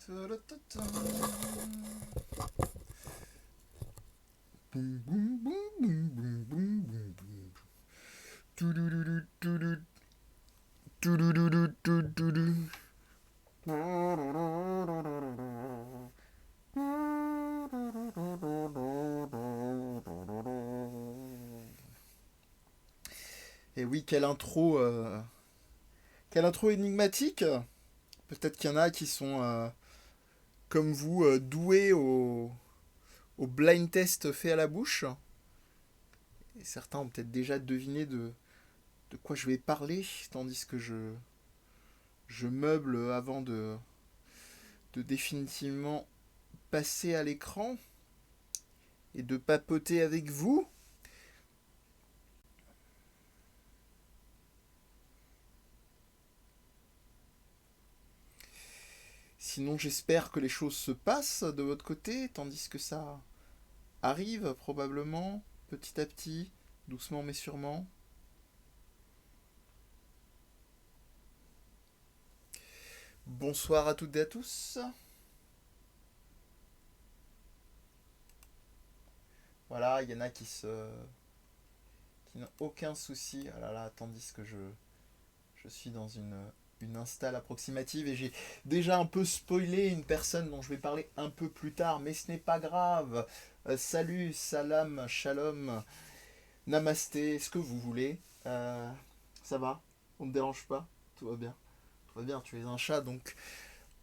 Boum, boum, boum, boum, boum, boum, boum, boum. Toudoudou, toudoudou, toudoudou, toudoudou. Et oui, quelle intro énigmatique. Peut-être qu'il y en a qui sont, comme vous, doués au blind test fait à la bouche. Et certains ont peut-être déjà deviné de quoi je vais parler, tandis que je meuble avant de définitivement passer à l'écran et de papoter avec vous. Sinon, j'espère que les choses se passent de votre côté, tandis que ça arrive probablement, petit à petit, doucement mais sûrement. Bonsoir à toutes et à tous. Voilà, il y en a qui n'ont aucun souci. Ah là là, tandis que je suis dans une install approximative et j'ai déjà un peu spoilé une personne dont je vais parler un peu plus tard, mais ce n'est pas grave. Salut, salam, shalom, namasté, ce que vous voulez. Ça va? On ne te dérange pas? Tout va bien? Tout va bien, tu es un chat donc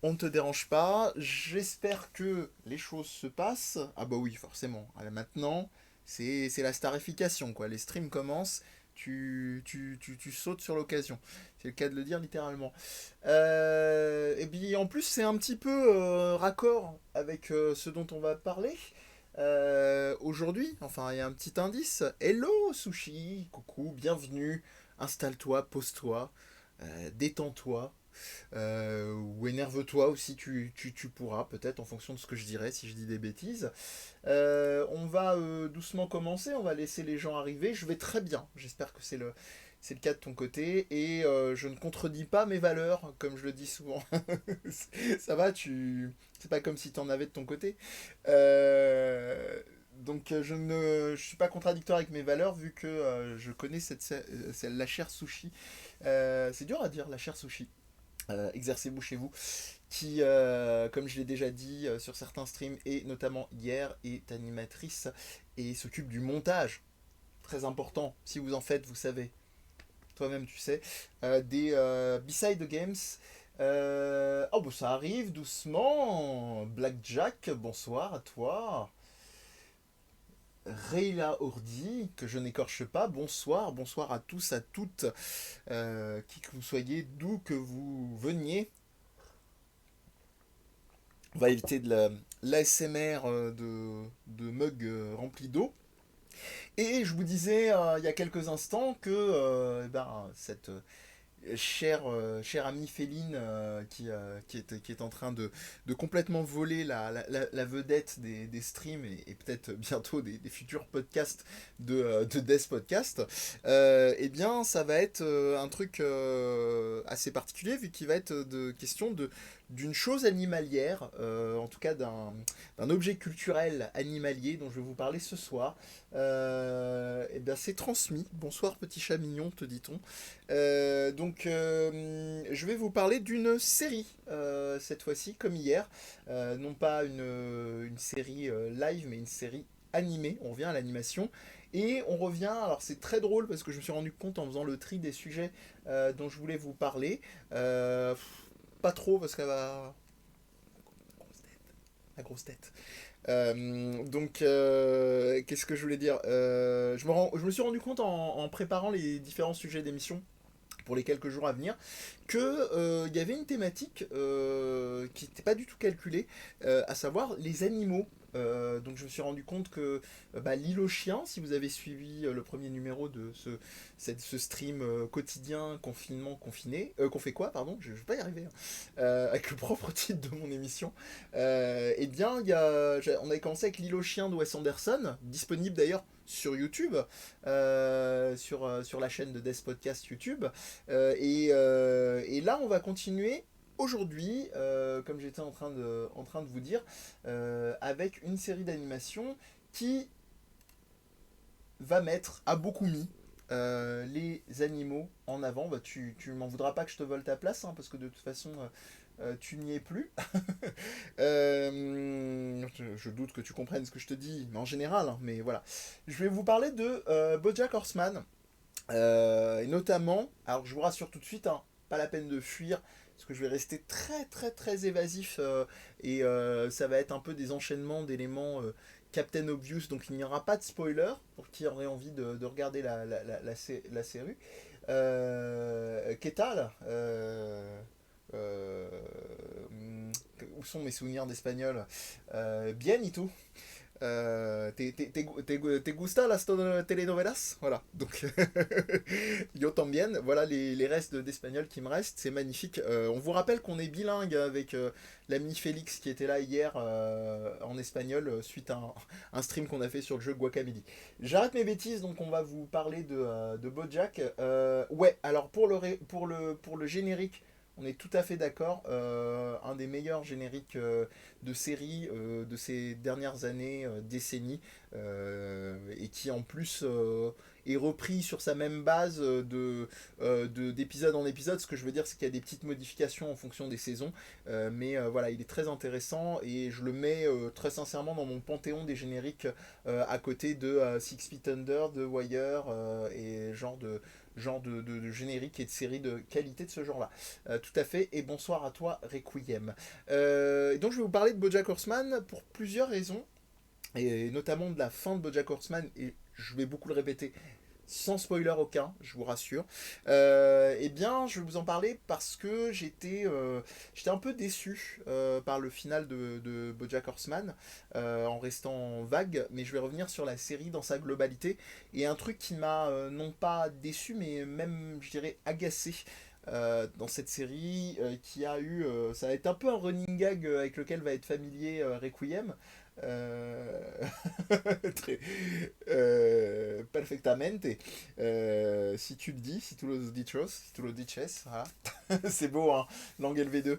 on ne te dérange pas. J'espère que les choses se passent. Ah bah oui, forcément. Allez, maintenant, c'est la starification, quoi. Les streams commencent, tu sautes sur l'occasion. C'est le cas de le dire littéralement. Et puis en plus, c'est un petit peu raccord avec ce dont on va parler. Aujourd'hui, enfin, il y a un petit indice. Hello, Sushi, coucou, bienvenue. Installe-toi, pose-toi, détends-toi. Ou énerve-toi aussi, tu pourras, peut-être en fonction de ce que je dirais si je dis des bêtises. On va doucement commencer, on va laisser les gens arriver. Je vais très bien, j'espère que c'est le cas de ton côté. Et je ne contredis pas mes valeurs, comme je le dis souvent. Ça va, c'est pas comme si tu en avais de ton côté. Donc je suis pas contradictoire avec mes valeurs vu que je connais la chair sushi. C'est dur à dire, la chair sushi. Exercez-vous chez vous, qui, comme je l'ai déjà dit sur certains streams, et notamment hier, est animatrice et s'occupe du montage. Très important, si vous en faites, vous savez, toi-même tu sais, des Beside the Games. Oh, bah ça arrive doucement. Blackjack, bonsoir à toi. Rayla Ordi, que je n'écorche pas, bonsoir, bonsoir à tous, à toutes, qui que vous soyez, d'où que vous veniez. On va éviter de l'ASMR de mug rempli d'eau. Et je vous disais il y a quelques instants que cette chère amie Féline qui est en train de complètement voler la vedette des streams et peut-être bientôt des futurs podcasts de Death Podcast, eh bien ça va être un truc assez particulier vu qu'il va être question d'une chose animalière, en tout cas d'un objet culturel animalier dont je vais vous parler ce soir. Eh bien c'est transmis. Bonsoir petit chat mignon, te dit-on. Je vais vous parler d'une série, cette fois-ci, comme hier. Non pas une série live, mais une série animée. On revient à l'animation. Et on revient, alors c'est très drôle parce que je me suis rendu compte en faisant le tri des sujets dont je voulais vous parler. Pas trop parce qu'elle va... La grosse tête. Qu'est-ce que je voulais dire? Je me suis rendu compte en préparant les différents sujets d'émission pour les quelques jours à venir, que il y avait une thématique qui n'était pas du tout calculée, à savoir les animaux. Donc je me suis rendu compte que l'île aux chiens, si vous avez suivi le premier numéro de ce stream quotidien confinement confiné, qu'on fait quoi, pardon, je vais pas y arriver, hein, avec le propre titre de mon émission, eh bien on avait commencé avec l'île aux chiens de Wes Anderson, disponible d'ailleurs sur YouTube, sur la chaîne de Death Podcast YouTube. Et là, on va continuer aujourd'hui, comme j'étais en train de vous dire, avec une série d'animation qui va mettre, a beaucoup mis les animaux en avant. Bah, tu m'en voudras pas que je te vole ta place, hein, parce que de toute façon, tu n'y es plus. Je doute que tu comprennes ce que je te dis, mais en général, hein, mais voilà. Je vais vous parler de BoJack Horseman, et notamment, alors je vous rassure tout de suite, hein, pas la peine de fuir, parce que je vais rester très très très évasif, et ça va être un peu des enchaînements d'éléments Captain Obvious, donc il n'y aura pas de spoiler pour qui aurait envie de regarder la série. Qu'est-ce euh, où sont mes souvenirs d'espagnol? Bien y tout. Te gusta las telenovelas? Voilà, donc yo también, voilà les restes d'espagnol qui me restent, c'est magnifique. On vous rappelle qu'on est bilingue avec l'ami Félix qui était là hier en espagnol suite à un stream qu'on a fait sur le jeu Guacamole. J'arrête mes bêtises, donc on va vous parler de BoJack. Ouais, alors pour le générique, on est tout à fait d'accord. Un des meilleurs génériques de séries de ces dernières années, décennies, et qui en plus est repris sur sa même base d'épisode en épisode. Ce que je veux dire, c'est qu'il y a des petites modifications en fonction des saisons, mais voilà, il est très intéressant et je le mets très sincèrement dans mon panthéon des génériques, à côté de Six Feet Under, de Wire, et genre de générique et de séries de qualité de ce genre-là. Tout à fait, et bonsoir à toi, Requiem. Donc je vais vous parler de BoJack Horseman pour plusieurs raisons, et notamment de la fin de BoJack Horseman, et je vais beaucoup le répéter, sans spoiler aucun, je vous rassure. Eh bien, je vais vous en parler parce que j'étais un peu déçu par le final de BoJack Horseman, en restant vague, mais je vais revenir sur la série dans sa globalité. Et un truc qui m'a non pas déçu, mais même, je dirais, agacé. Dans cette série qui a eu, ça va être un peu un running gag avec lequel va être familier Requiem. Euh, très, perfectamente. Si tu le dis, si tu le dices, si tu le dices, voilà. C'est beau, hein, langue LV2.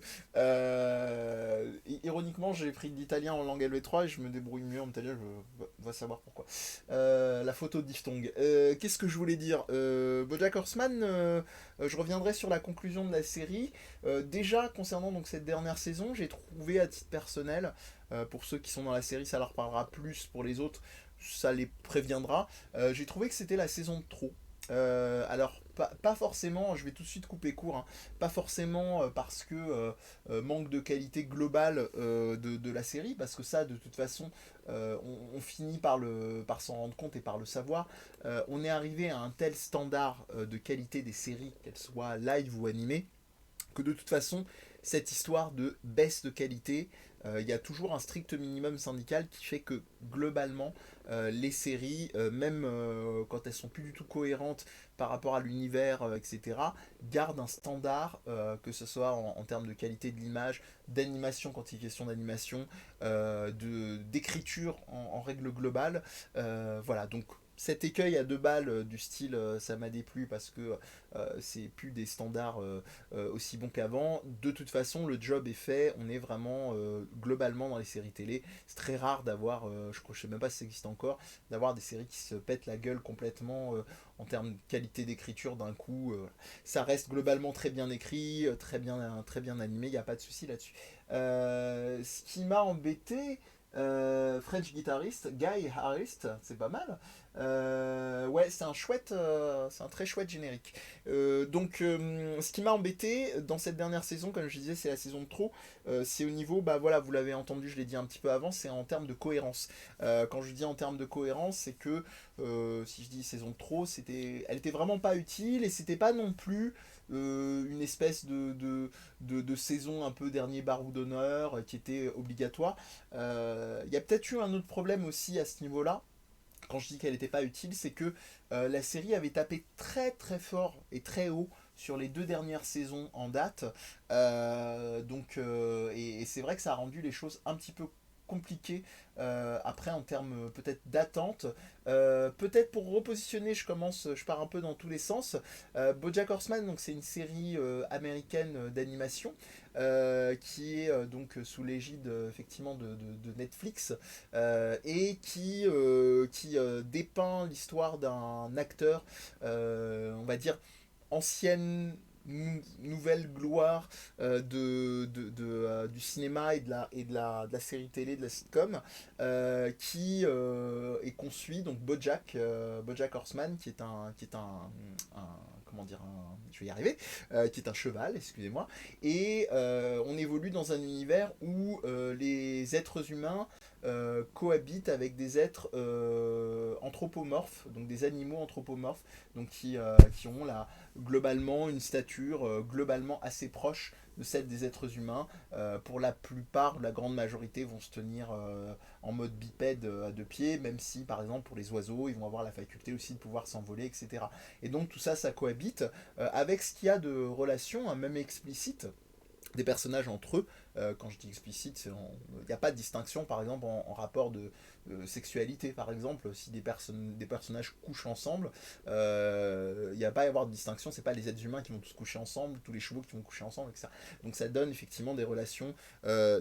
Ironiquement, j'ai pris de l'italien en langue LV3 et je me débrouille mieux en italien, va savoir pourquoi. La photo de diphtongue. Qu'est-ce que je voulais dire? BoJack Horseman, je reviendrai sur la conclusion de la série. Déjà, concernant donc cette dernière saison, j'ai trouvé à titre personnel, pour ceux qui sont dans la série, ça leur parlera plus, pour les autres, ça les préviendra. J'ai trouvé que c'était la saison de trop. Alors, pas forcément, je vais tout de suite couper court, hein, pas forcément parce que manque de qualité globale de la série, parce que ça, de toute façon, on finit par s'en rendre compte et par le savoir. On est arrivé à un tel standard de qualité des séries, qu'elles soient live ou animées, que de toute façon, cette histoire de baisse de qualité, il y a toujours un strict minimum syndical qui fait que globalement, les séries, même quand elles sont plus du tout cohérentes par rapport à l'univers, etc., gardent un standard, que ce soit en termes de qualité de l'image, d'animation quand il est question d'animation, d'écriture en règle globale. Voilà, donc cet écueil à deux balles, du style ça m'a déplu parce que c'est plus des standards aussi bons qu'avant. De toute façon, le job est fait. On est vraiment globalement dans les séries télé. C'est très rare d'avoir, je ne sais même pas si ça existe encore, d'avoir des séries qui se pètent la gueule complètement en termes de qualité d'écriture d'un coup. Ça reste globalement très bien écrit, très bien animé. Il n'y a pas de souci là-dessus. Ce qui m'a embêté, French guitariste, Guy Harris, c'est pas mal. Ouais, c'est un très chouette générique. Ce qui m'a embêté dans cette dernière saison, comme je disais, c'est la saison de trop. C'est au niveau, bah voilà, vous l'avez entendu, je l'ai dit un petit peu avant, c'est en termes de cohérence. Quand je dis en termes de cohérence, c'est que si je dis saison de trop, elle était vraiment pas utile et c'était pas non plus une espèce de saison un peu dernier barreau d'honneur qui était obligatoire. Il y a peut-être eu un autre problème aussi à ce niveau-là. Quand je dis qu'elle n'était pas utile, c'est que la série avait tapé très très fort et très haut sur les deux dernières saisons en date. Et c'est vrai que ça a rendu les choses un petit peu compliqué après en termes peut-être d'attente. Peut-être pour repositionner, je pars un peu dans tous les sens. BoJack Horseman, donc c'est une série américaine d'animation qui est donc sous l'égide effectivement de Netflix et qui dépeint l'histoire d'un acteur, on va dire ancienne nouvelle gloire du cinéma et de la série télé, de la sitcom, qui est conçu, donc BoJack Horseman, comment dire, je vais y arriver, qui est un cheval, excusez-moi, et on évolue dans un univers où les êtres humains cohabitent avec des êtres anthropomorphes, donc des animaux anthropomorphes, donc qui ont globalement une stature globalement assez proche de celle des êtres humains. Pour la plupart, la grande majorité vont se tenir en mode bipède à deux pieds, même si par exemple pour les oiseaux, ils vont avoir la faculté aussi de pouvoir s'envoler, etc. Et donc tout ça, ça cohabite avec ce qu'il y a de relations, hein, même explicites des personnages entre eux. Quand je dis explicite, il n'y a pas de distinction, par exemple, en rapport de sexualité, par exemple, si des personnages couchent ensemble, il n'y a pas à y avoir de distinction, c'est pas les êtres humains qui vont tous coucher ensemble, tous les chevaux qui vont coucher ensemble, etc. Donc ça donne effectivement des relations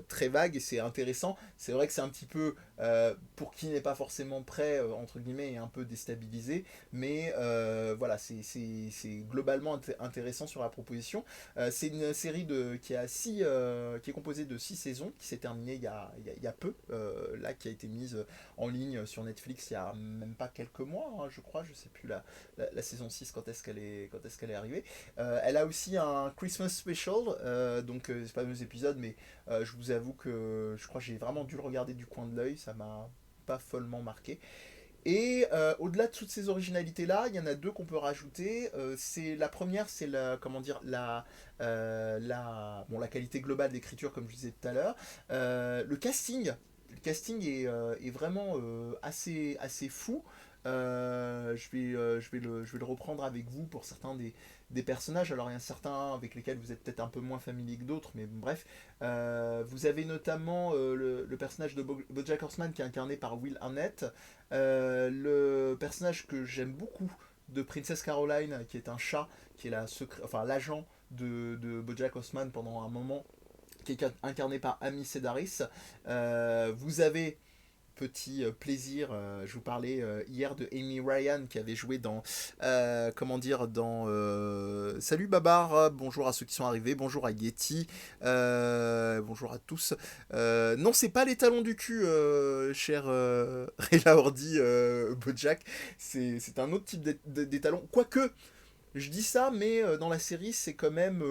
très vagues et c'est intéressant. C'est vrai que c'est un petit peu, pour qui n'est pas forcément prêt, entre guillemets, et un peu déstabilisé, mais voilà, c'est globalement intéressant sur la proposition. C'est une série qui est composée de 6 saisons, qui s'est terminée il y a peu, là, qui a été mise en ligne sur Netflix il y a même pas quelques mois, hein, je crois, je sais plus la saison 6 quand est-ce qu'elle est arrivée. Elle a aussi un Christmas Special, donc c'est pas deux épisodes, mais je vous avoue que je crois que j'ai vraiment dû le regarder du coin de l'œil, ça m'a pas follement marqué. Et au-delà de toutes ces originalités-là, il y en a deux qu'on peut rajouter. C'est la première, c'est comment dire, la qualité globale d'écriture, comme je disais tout à l'heure. Le casting. Le casting est vraiment assez fou. Je vais le reprendre avec vous pour certains des personnages. Alors il y en a certains avec lesquels vous êtes peut-être un peu moins familier que d'autres, mais bref. Vous avez notamment le personnage de BoJack Horseman qui est incarné par Will Arnett. Le personnage que j'aime beaucoup de Princess Caroline, qui est un chat, qui est l'agent de BoJack Horseman pendant un moment, qui est incarné par Amy Sedaris. Vous avez petit plaisir, je vous parlais hier de Amy Ryan qui avait joué dans comment dire dans Salut Babar, bonjour à ceux qui sont arrivés, bonjour à Yeti, bonjour à tous. Non, c'est pas les talons du cul, cher Rayla Ordi, Bojack, c'est un autre type des talons, quoique je dis ça, mais dans la série, c'est quand même.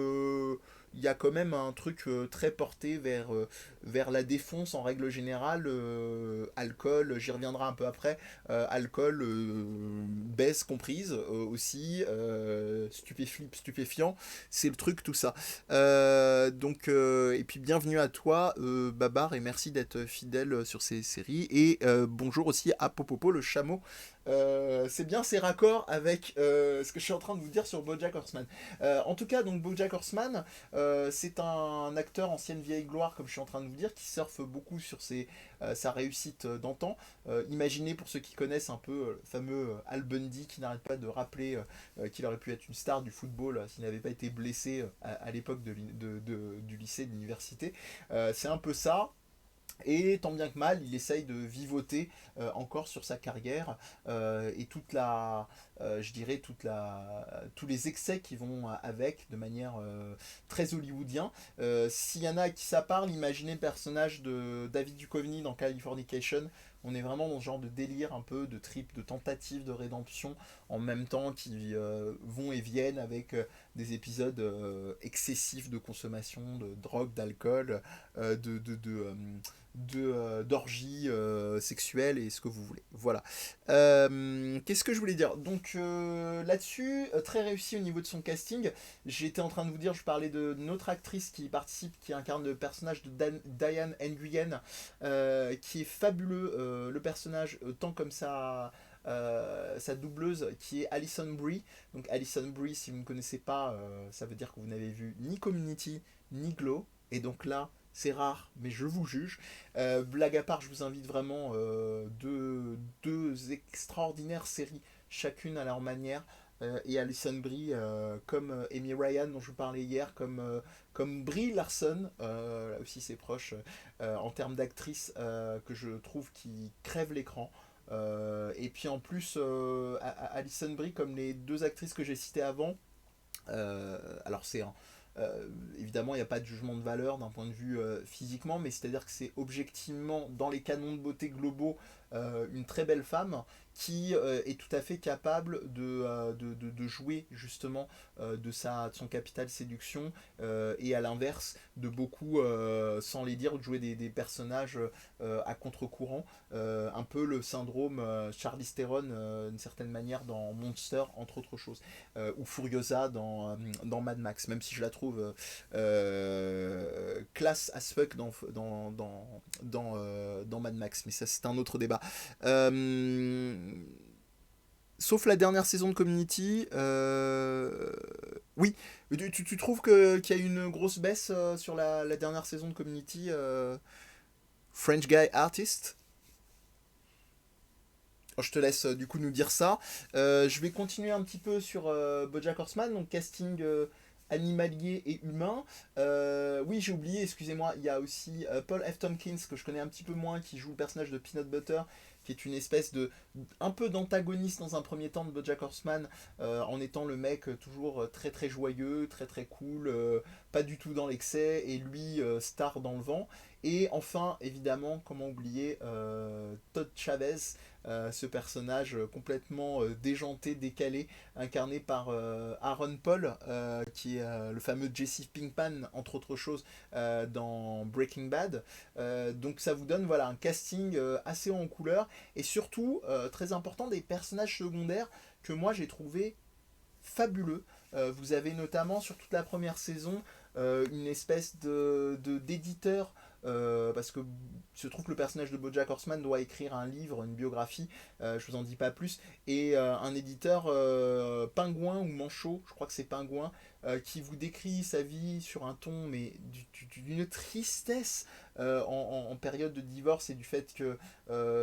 Il y a quand même un truc très porté vers la défonce en règle générale. Alcool, j'y reviendrai un peu après. Alcool, baisse comprise aussi. Stupéfiant, c'est le truc, tout ça. Et puis bienvenue à toi, Babar, et merci d'être fidèle sur ces séries. Et bonjour aussi à Popopo, le chameau. C'est bien, c'est raccord avec ce que je suis en train de vous dire sur BoJack Horseman. En tout cas, donc BoJack Horseman, c'est un acteur ancienne vieille gloire, comme je suis en train de vous dire, qui surfe beaucoup sur sa réussite d'antan. Imaginez pour ceux qui connaissent un peu le fameux Al Bundy qui n'arrête pas de rappeler qu'il aurait pu être une star du football s'il n'avait pas été blessé à l'époque du lycée, de l'université. C'est un peu ça. Et tant bien que mal, il essaye de vivoter encore sur sa carrière et je dirais tous les excès qui vont avec de manière très hollywoodien. S'il y en a à qui ça parle, imaginez le personnage de David Duchovny dans Californication. On est vraiment dans ce genre de délire un peu de trip, de tentative de rédemption en même temps qui vont et viennent avec des épisodes excessifs de consommation de drogue, d'alcool, d'orgies sexuelles et ce que vous voulez. Voilà. Qu'est-ce que je voulais dire? Donc là-dessus, très réussi au niveau de son casting. J'étais en train de vous dire, je parlais d'une autre actrice qui participe, qui incarne le personnage de Diane Nguyen, qui est fabuleux. Le personnage, tant comme ça. Sa doubleuse qui est Alison Brie. Donc Alison Brie, si vous ne connaissez pas, ça veut dire que vous n'avez vu ni Community ni Glow. Et donc là, c'est rare, mais je vous juge. Blague à part, je vous invite vraiment deux extraordinaires séries, chacune à leur manière. Et Alison Brie, comme Amy Ryan dont je vous parlais hier, comme Brie Larson, là aussi c'est proche, en termes d'actrice, que je trouve qui crève l'écran. Et puis en plus, Alison Brie, comme les deux actrices que j'ai citées avant, alors c'est un, évidemment, il n'y a pas de jugement de valeur d'un point de vue physiquement, mais c'est-à-dire que c'est objectivement, dans les canons de beauté globaux, une très belle femme qui est tout à fait capable de jouer justement de son capital séduction, et à l'inverse de beaucoup, sans les dire, de jouer des personnages à contre-courant, un peu le syndrome Charlize Theron d'une certaine manière dans Monster entre autres choses, ou Furiosa dans Mad Max, même si je la trouve classe as fuck dans Mad Max, mais ça c'est un autre débat. Euh, Sauf la dernière saison de Community, oui, tu trouves qu'il y a une grosse baisse sur la dernière saison de Community, French Guy Artist. Je te laisse du coup nous dire ça. Je vais continuer un petit peu sur BoJack Horseman, donc casting animalier et humain. Oui, j'ai oublié, excusez-moi, il y a aussi Paul F. Tompkins, que je connais un petit peu moins, qui joue le personnage de Peanut Butter, qui est une espèce de un peu d'antagoniste dans un premier temps de BoJack Horseman, en étant le mec toujours très très joyeux, très très cool, pas du tout dans l'excès, et lui star dans le vent. Et enfin, évidemment, comment oublier Todd Chavez, ce personnage complètement déjanté, décalé, incarné par Aaron Paul, qui est le fameux Jesse Pinkman, entre autres choses, dans Breaking Bad. Donc ça vous donne voilà, un casting assez haut en couleur, et surtout, très important, des personnages secondaires que moi j'ai trouvé fabuleux. Vous avez notamment sur toute la première saison une espèce d'éditeur, parce que se trouve que le personnage de BoJack Horseman doit écrire un livre, une biographie, je vous en dis pas plus, et un éditeur pingouin ou manchot, je crois que c'est pingouin, qui vous décrit sa vie sur un ton mais d'une tristesse, en période de divorce, et du fait que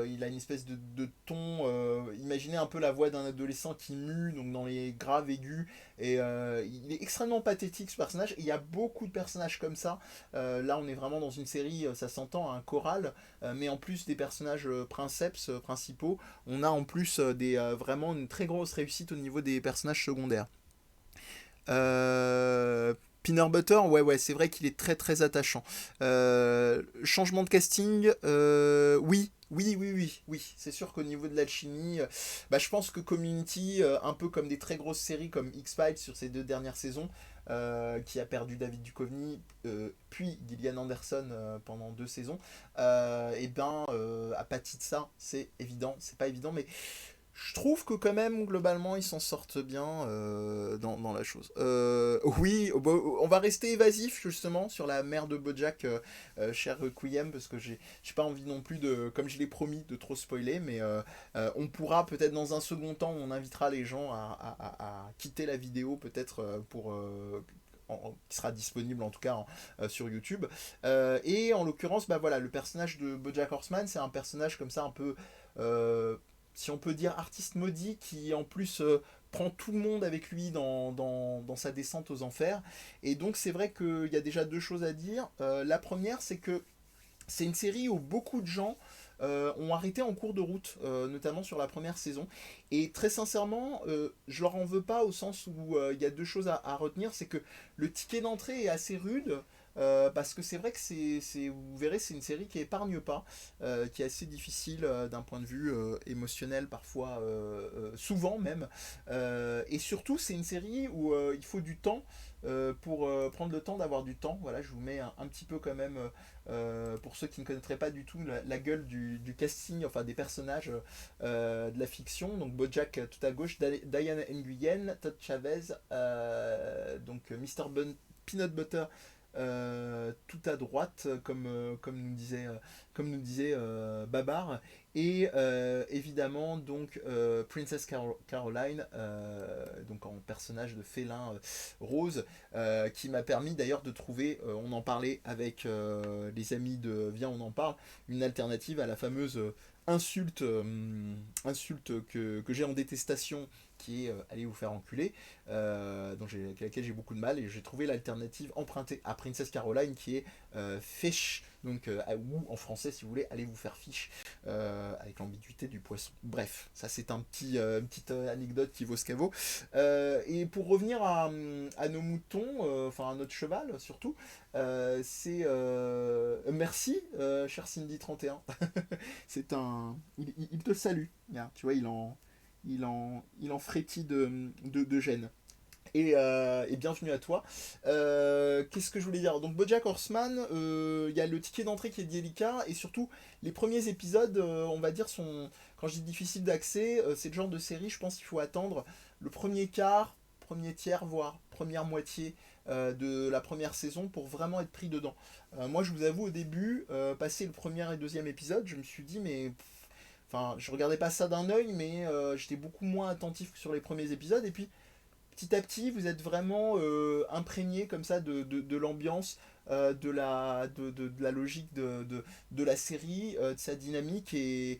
il a une espèce de ton, imaginez un peu la voix d'un adolescent qui mue, donc dans les graves aigus, et il est extrêmement pathétique ce personnage, et il y a beaucoup de personnages comme ça. Là on est vraiment dans une série, ça s'entend, un choral, mais en plus des personnages princeps, principaux, on a en plus vraiment une très grosse réussite au niveau des personnages secondaires. Peanut Butter, ouais, ouais, c'est vrai qu'il est très très attachant. Changement de casting, oui. Oui, oui, oui, oui, c'est sûr qu'au niveau de l'alchimie, bah, je pense que Community, un peu comme des très grosses séries comme X-Files sur ces deux dernières saisons, qui a perdu David Duchovny, puis Gillian Anderson pendant 2 saisons, et ben, à pâtit de ça, c'est évident, c'est pas évident, mais je trouve que quand même, globalement, ils s'en sortent bien dans la chose. Oui, on va rester évasif justement sur la mère de BoJack, cher Requiem, parce que j'ai pas envie non plus de, comme je l'ai promis, de trop spoiler, mais on pourra peut-être dans un second temps, on invitera les gens à quitter la vidéo peut-être pour... qui sera disponible en tout cas sur YouTube. Et en l'occurrence, bah voilà, le personnage de BoJack Horseman, c'est un personnage comme ça un peu... si on peut dire artiste maudit, qui en plus prend tout le monde avec lui dans sa descente aux enfers. Et donc c'est vrai qu'il y a déjà deux choses à dire. La première, c'est que c'est une série où beaucoup de gens ont arrêté en cours de route, notamment sur la première saison. Et très sincèrement, je leur en veux pas, au sens où il y a deux choses à retenir. C'est que le ticket d'entrée est assez rude. Parce que c'est vrai que vous verrez, c'est une série qui épargne pas, qui est assez difficile d'un point de vue émotionnel parfois, souvent même. Et surtout, c'est une série où il faut du temps pour prendre le temps d'avoir du temps. Voilà, je vous mets un petit peu quand même, pour ceux qui ne connaîtraient pas du tout la gueule du casting, enfin des personnages de la fiction. Donc Bojack tout à gauche, Diane Nguyen, Todd Chavez, donc Mr. Peanut Butter, tout à droite, comme nous disait Babar. Et évidemment, donc, Caroline, donc en personnage de félin rose, qui m'a permis d'ailleurs de trouver, on en parlait avec les amis de Viens, on en parle, une alternative à la fameuse insulte que j'ai en détestation, qui est allez vous faire enculer, avec laquelle j'ai beaucoup de mal, et j'ai trouvé l'alternative empruntée à Princess Caroline qui est fish, donc ou en français si vous voulez, allez vous faire fiche, avec l'ambiguïté du poisson. Bref, ça c'est une petite anecdote qui vaut ce qu'elle vaut. Et pour revenir à nos moutons, enfin à notre cheval surtout, c'est merci cher Cindy 31. C'est un il te salue. Bien, tu vois, il en frétille de gêne. Et bienvenue à toi. Qu'est-ce que je voulais dire? Donc BoJack Horseman, il y a le ticket d'entrée qui est délicat, et surtout les premiers épisodes, on va dire, sont, quand je dis difficile d'accès, c'est le genre de série, je pense qu'il faut attendre le premier quart, premier tiers, voire première moitié de la première saison pour vraiment être pris dedans. Moi, je vous avoue, au début, passé le premier et deuxième épisode, je me suis dit, mais enfin, je regardais pas ça d'un œil, mais j'étais beaucoup moins attentif que sur les premiers épisodes. Et puis, petit à petit, vous êtes vraiment imprégné comme ça de l'ambiance, de la logique de la série, de sa dynamique. Et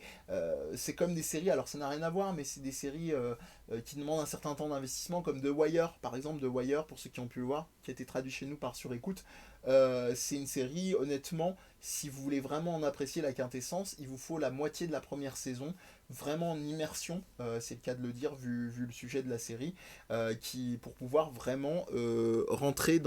c'est comme des séries, alors ça n'a rien à voir, mais c'est des séries qui demandent un certain temps d'investissement, comme The Wire, par exemple. The Wire, pour ceux qui ont pu le voir, qui a été traduit chez nous par Surécoute. C'est une série, honnêtement, si vous voulez vraiment en apprécier la quintessence, il vous faut la moitié de la première saison, vraiment en immersion, c'est le cas de le dire vu le sujet de la série, pour pouvoir vraiment rentrer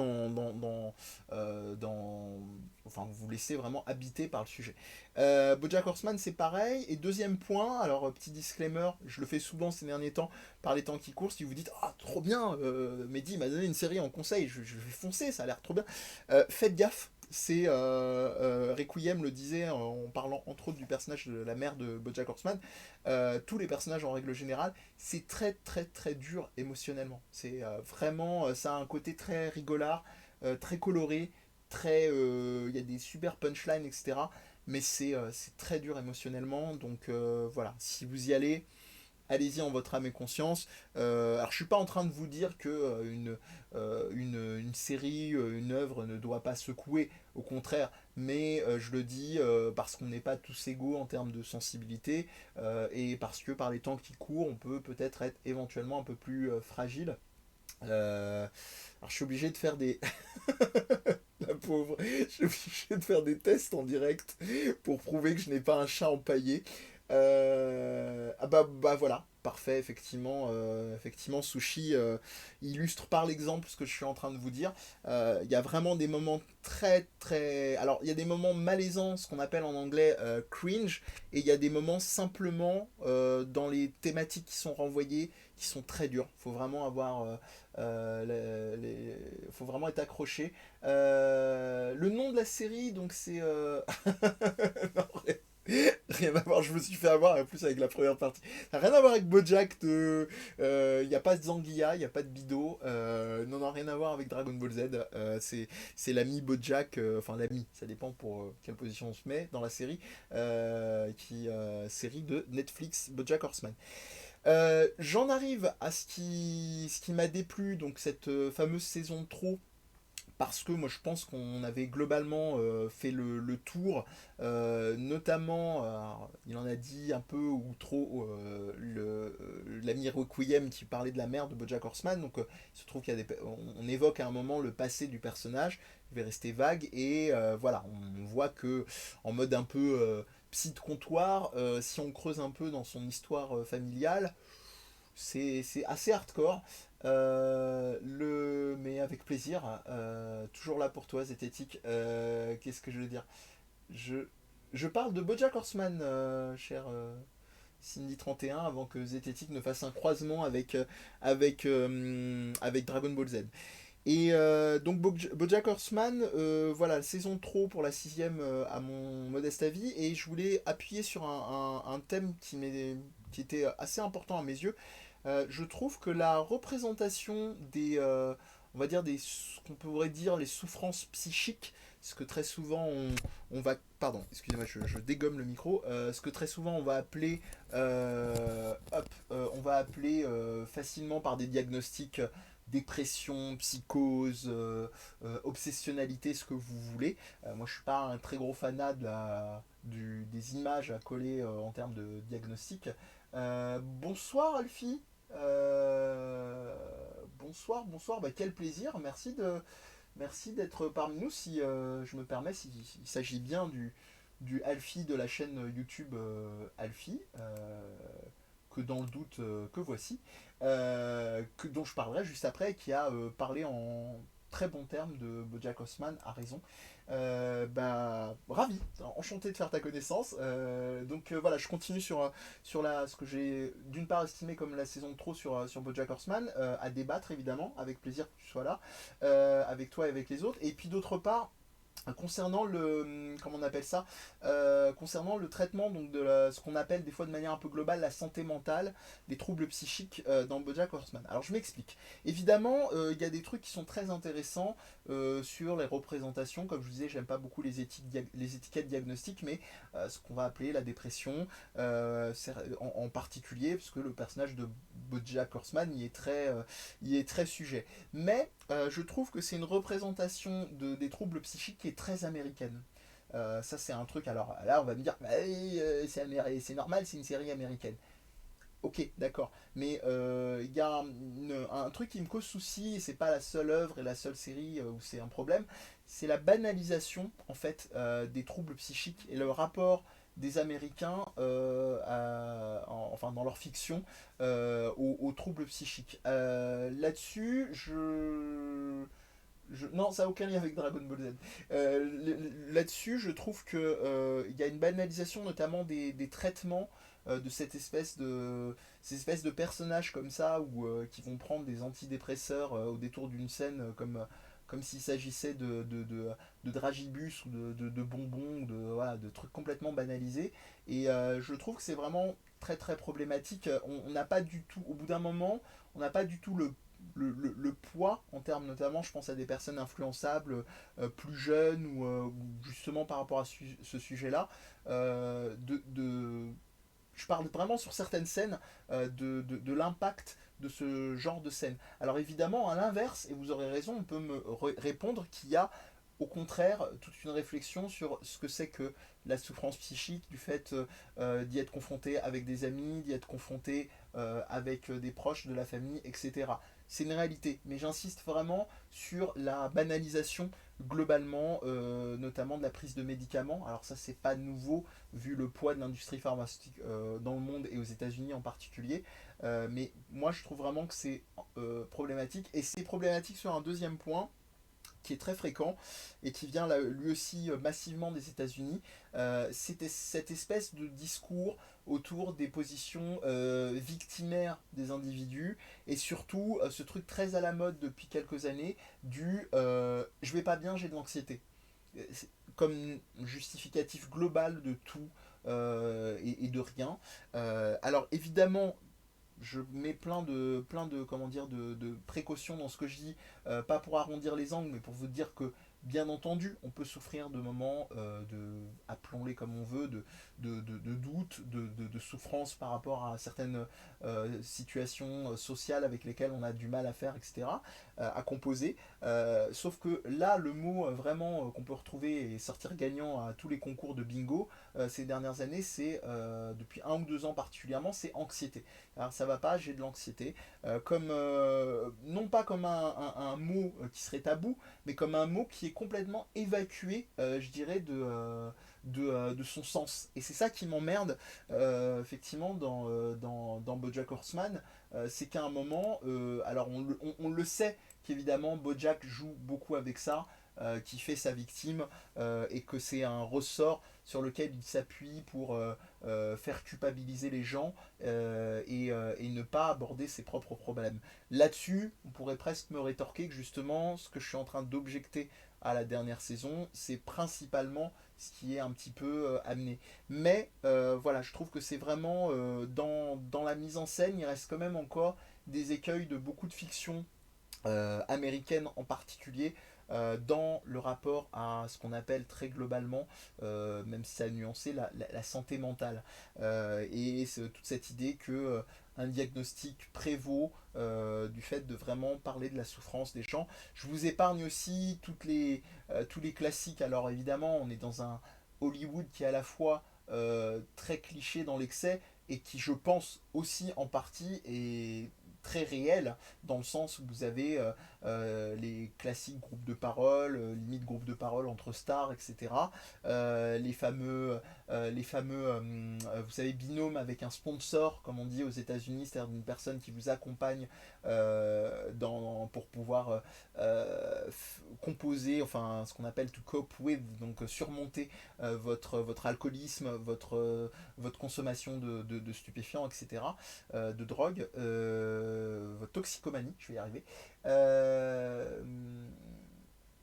enfin vous laisser vraiment habiter par le sujet. BoJack Horseman c'est pareil. Et deuxième point, alors petit disclaimer, je le fais souvent ces derniers temps par les temps qui courent, si vous dites ah trop bien, Mehdi m'a donné une série en conseil, je vais foncer, ça a l'air trop bien. Faites gaffe, c'est Requiem le disait en parlant entre autres du personnage de la mère de BoJack Horseman. Tous les personnages en règle générale, c'est très très très dur émotionnellement. C'est vraiment, ça a un côté très rigolard, très coloré, très, il y a des super punchlines, etc. Mais c'est très dur émotionnellement, donc voilà, si vous y allez, allez-y en votre âme et conscience. Alors je suis pas en train de vous dire que une série, une œuvre ne doit pas secouer, au contraire, mais je le dis parce qu'on n'est pas tous égaux en termes de sensibilité, et parce que par les temps qui courent, on peut peut-être être éventuellement un peu plus fragile. Alors je suis obligé de faire des... La pauvre, je suis obligé de faire des tests en direct pour prouver que je n'ai pas un chat empaillé. Ah bah voilà, parfait, effectivement Sushi illustre par l'exemple ce que je suis en train de vous dire. Il y a vraiment des moments très très... Alors il y a des moments malaisants, ce qu'on appelle en anglais cringe, et il y a des moments simplement dans les thématiques qui sont renvoyées, qui sont très durs. Il faut vraiment avoir... faut vraiment être accroché. Le nom de la série, donc c'est... non, rien à voir, je me suis fait avoir en plus avec la première partie. Ça n'a rien à voir avec BoJack de. Il n'y a pas de Zanguilla, il n'y a pas de Bido. Non, rien à voir avec Dragon Ball Z. C'est l'ami BoJack, enfin l'ami, ça dépend pour quelle position on se met dans la série. Série de Netflix, BoJack Horseman. J'en arrive à ce qui m'a déplu, donc cette fameuse saison de trop, parce que moi je pense qu'on avait globalement fait le tour, notamment, il en a dit un peu ou trop, l'ami Requiem qui parlait de la mère de BoJack Horseman, donc il se trouve on évoque à un moment le passé du personnage, je vais rester vague, et voilà, on voit que en mode un peu psy de comptoir, si on creuse un peu dans son histoire familiale, c'est assez hardcore. Mais avec plaisir. Toujours là pour toi, Zététique. Qu'est-ce que je veux dire? je, je parle de BoJack Horseman, cher Cindy 31, avant que Zététique ne fasse un croisement avec Dragon Ball Z. Et donc BoJack Horseman, voilà, saison trop pour la sixième à mon modeste avis, et je voulais appuyer sur un thème qui était assez important à mes yeux. Je trouve que la représentation on va dire ce qu'on pourrait dire les souffrances psychiques, ce que très souvent on va, pardon, excusez-moi, je dégomme le micro, ce que très souvent on va appeler, on va appeler facilement par des diagnostics dépression, psychose, obsessionnalité, ce que vous voulez. Moi, je suis pas un très gros fanat des images à coller en termes de diagnostic. Bonsoir Alfie. Euh, bonsoir, bonsoir. Bah, quel plaisir. Merci d'être parmi nous. Si je me permets, s'il s'agit bien du Alfie de la chaîne YouTube Alfie, que dans le doute que voici, dont je parlerai juste après, qui a parlé en très bons termes de BoJack Horseman, a raison. Ravi, enchanté de faire ta connaissance. Voilà, je continue ce que j'ai d'une part estimé comme la saison de trop sur BoJack Horseman, à débattre évidemment, avec plaisir que tu sois là, avec toi et avec les autres. Et puis d'autre part, concernant le comment on appelle ça, concernant le traitement donc ce qu'on appelle des fois de manière un peu globale la santé mentale, des troubles psychiques dans BoJack Horseman. Alors je m'explique. Évidemment, il y a des trucs qui sont très intéressants sur les représentations. Comme je vous disais, j'aime pas beaucoup les étiquettes diagnostiques, mais ce qu'on va appeler la dépression, en particulier, parce que le personnage de BoJack Horseman y est très sujet. Mais je trouve que c'est une représentation des troubles psychiques qui est très américaine. Ça, c'est un truc. Alors là, on va me dire, bah, oui, c'est normal, c'est une série américaine. Ok, d'accord. Mais il y a un truc qui me cause souci, et c'est pas la seule œuvre et la seule série où c'est un problème, c'est la banalisation, en fait, des troubles psychiques et le rapport des Américains, enfin dans leur fiction, aux troubles psychiques. Là-dessus, non, ça n'a aucun lien avec Dragon Ball Z. Là-dessus, je trouve que il y a une banalisation, notamment des traitements de ces espèces de personnages comme ça, qui vont prendre des antidépresseurs au détour d'une scène, comme s'il s'agissait de dragibus ou de bonbons, voilà, de trucs complètement banalisés. Et je trouve que c'est vraiment très très problématique. On n'a pas du tout, au bout d'un moment, on n'a pas du tout le poids en termes, notamment je pense à des personnes influençables plus jeunes ou justement par rapport à ce sujet-là, je parle vraiment sur certaines scènes de l'impact de ce genre de scène. Alors évidemment, à l'inverse, et vous aurez raison, on peut me répondre qu'il y a au contraire toute une réflexion sur ce que c'est que la souffrance psychique, du fait d'y être confronté avec des amis, d'y être confronté avec des proches de la famille, etc. C'est une réalité, mais j'insiste vraiment sur la banalisation globalement, notamment de la prise de médicaments. Alors ça, c'est pas nouveau vu le poids de l'industrie pharmaceutique dans le monde et aux États-Unis en particulier. Mais moi, je trouve vraiment que c'est problématique. Et c'est problématique sur un deuxième point qui est très fréquent et qui vient là, lui aussi massivement des États-Unis. C'était cette espèce de discours autour des positions victimaires des individus et surtout ce truc très à la mode depuis quelques années du je vais pas bien, j'ai de l'anxiété. Comme justificatif global de tout et de rien. Alors évidemment, je mets plein de comment dire de précautions dans ce que je dis, pas pour arrondir les angles, mais pour vous dire que bien entendu, on peut souffrir de moments appelons-les comme on veut, de doute, de souffrance par rapport à certaines situations sociales avec lesquelles on a du mal à faire, etc., à composer. Sauf que là, le mot vraiment qu'on peut retrouver et sortir gagnant à tous les concours de bingo ces dernières années, c'est, depuis 1 ou 2 ans particulièrement, c'est anxiété. Alors ça va pas, j'ai de l'anxiété. Non pas comme un mot qui serait tabou, mais comme un mot qui est complètement évacué, je dirais, de son sens. Et c'est ça qui m'emmerde, effectivement, dans BoJack Horseman. C'est qu'à un moment, alors on le sait qu'évidemment BoJack joue beaucoup avec ça, qui fait sa victime, et que c'est un ressort sur lequel il s'appuie pour faire culpabiliser les gens et ne pas aborder ses propres problèmes. Là-dessus, on pourrait presque me rétorquer que justement, ce que je suis en train d'objecter à la dernière saison, c'est principalement ce qui est un petit peu amené. Mais voilà, je trouve que c'est vraiment dans la mise en scène, il reste quand même encore des écueils de beaucoup de fiction américaine en particulier, dans le rapport à ce qu'on appelle très globalement, même si ça a nuancé, la santé mentale. Et c'est toute cette idée que un diagnostic prévaut du fait de vraiment parler de la souffrance des gens. Je vous épargne aussi tous les classiques. Alors évidemment, on est dans un Hollywood qui est à la fois très cliché dans l'excès et qui, je pense, aussi en partie est très réel dans le sens où vous avez les classiques groupes de parole, limite groupes de parole entre stars, etc. Les fameux vous savez, binômes avec un sponsor, comme on dit aux États-Unis, c'est-à-dire une personne qui vous accompagne pour pouvoir composer, enfin ce qu'on appelle to cope with, donc surmonter votre alcoolisme, votre consommation de stupéfiants, etc., de drogue, votre toxicomanie, je vais y arriver. Euh,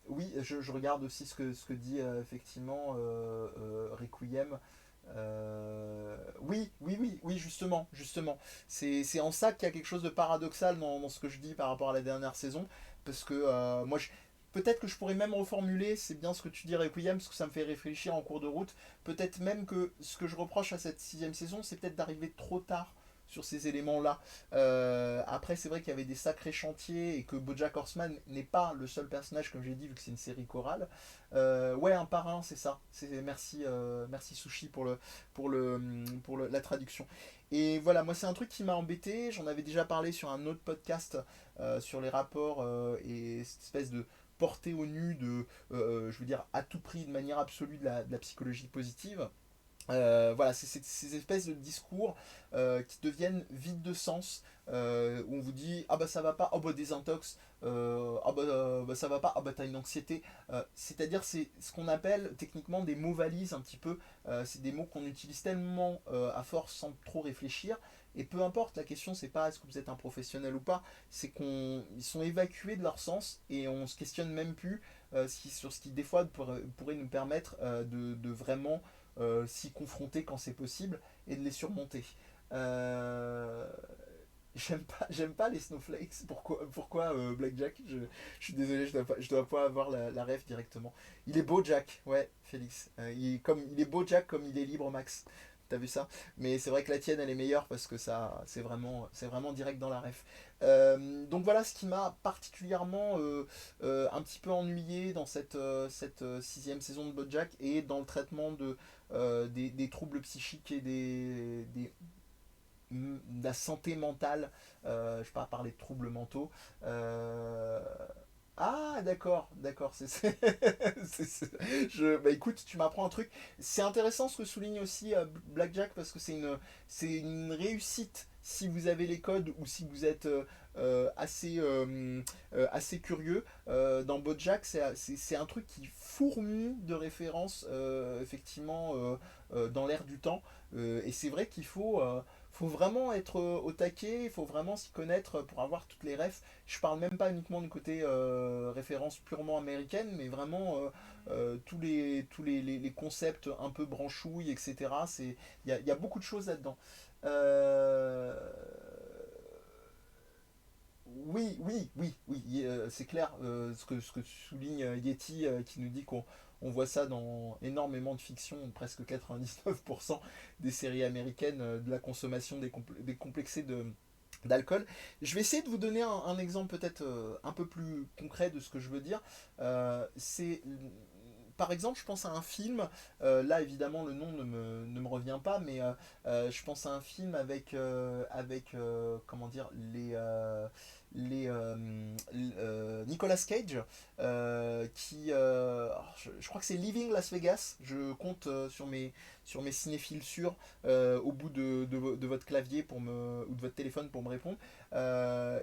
oui, je regarde aussi ce que dit effectivement Requiem. Oui, justement, justement. C'est en ça qu'il y a quelque chose de paradoxal dans ce que je dis par rapport à la dernière saison, parce que peut-être que je pourrais même reformuler, c'est bien ce que tu dis Requiem, parce que ça me fait réfléchir en cours de route, peut-être même que ce que je reproche à cette sixième saison, c'est peut-être d'arriver trop tard sur ces éléments-là. Après, c'est vrai qu'il y avait des sacrés chantiers et que BoJack Horseman n'est pas le seul personnage, comme j'ai dit, vu que c'est une série chorale. Ouais, un par un, c'est ça. Merci, merci Sushi la traduction. Et voilà, moi c'est un truc qui m'a embêté. J'en avais déjà parlé sur un autre podcast sur les rapports et cette espèce de portée au nu je veux dire, à tout prix, de manière absolue, de la psychologie positive. Voilà, c'est ces espèces de discours qui deviennent vides de sens, où on vous dit ah bah ça va pas, ah bah désintox, bah, ça va pas, ah bah t'as une anxiété. C'est-à-dire c'est ce qu'on appelle techniquement des mots valises un petit peu. C'est des mots qu'on utilise tellement à force sans trop réfléchir. Et peu importe, la question c'est pas est-ce que vous êtes un professionnel ou pas, c'est qu'ils sont évacués de leur sens et on se questionne même plus sur ce qui des fois pourrait nous permettre de vraiment s'y confronter quand c'est possible et de les surmonter. Euh, j'aime pas les snowflakes. Pourquoi Blackjack je suis désolé, je dois pas avoir la ref directement. Il est beau Jack, ouais, Félix. Il est beau Jack comme il est libre Max. T'as vu ça? Mais c'est vrai que la tienne elle est meilleure parce que ça c'est vraiment direct dans la ref. Donc voilà ce qui m'a particulièrement un petit peu ennuyé dans cette sixième saison de BoJack et dans le traitement des troubles psychiques et de la santé mentale. Je vais pas parler de troubles mentaux. Euh, ah, d'accord. Bah écoute, tu m'apprends un truc. C'est intéressant ce que souligne aussi Blackjack parce que c'est une réussite si vous avez les codes ou si vous êtes assez curieux. Dans BoJack, c'est un truc qui fourmille de références effectivement dans l'air du temps. Et c'est vrai qu'il faut vraiment être au taquet, il faut vraiment s'y connaître pour avoir toutes les refs. Je parle même pas uniquement du côté référence purement américaine, mais vraiment tous les concepts un peu branchouilles, etc. Il y a beaucoup de choses là-dedans. Euh, oui, c'est clair. Ce que souligne Yeti, qui nous dit qu'on voit ça dans énormément de fiction, presque 99% des séries américaines, de la consommation décomplexée d'alcool. Je vais essayer de vous donner un exemple peut-être un peu plus concret de ce que je veux dire. C'est par exemple, je pense à un film, là évidemment le nom ne me revient pas, mais je pense à un film avec comment dire, Nicolas Cage, je crois que c'est Living Las Vegas, je compte sur mes cinéphiles sûrs au bout de votre clavier ou de votre téléphone pour me répondre,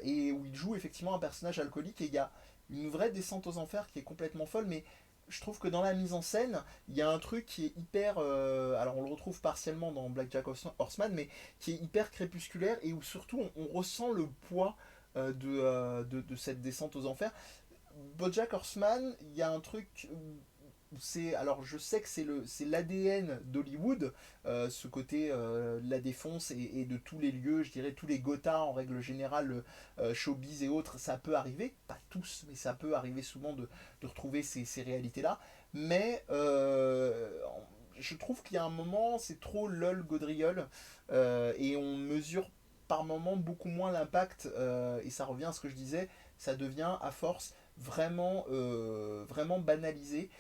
et où il joue effectivement un personnage alcoolique et il y a une vraie descente aux enfers qui est complètement folle, mais je trouve que dans la mise en scène, il y a un truc qui est hyper. Alors on le retrouve partiellement dans Blackjack Horseman, mais qui est hyper crépusculaire et où surtout on ressent le poids de cette descente aux enfers. BoJack Horseman, il y a un truc alors je sais que c'est l'ADN d'Hollywood, ce côté de la défonce et de tous les lieux, je dirais tous les Gotha en règle générale, showbiz et autres, ça peut arriver, pas tous, mais ça peut arriver souvent de retrouver ces réalités-là. Mais je trouve qu'il y a un moment, c'est trop lol gaudriole, et on mesure par moment beaucoup moins l'impact, et ça revient à ce que je disais, ça devient à force vraiment banalisé.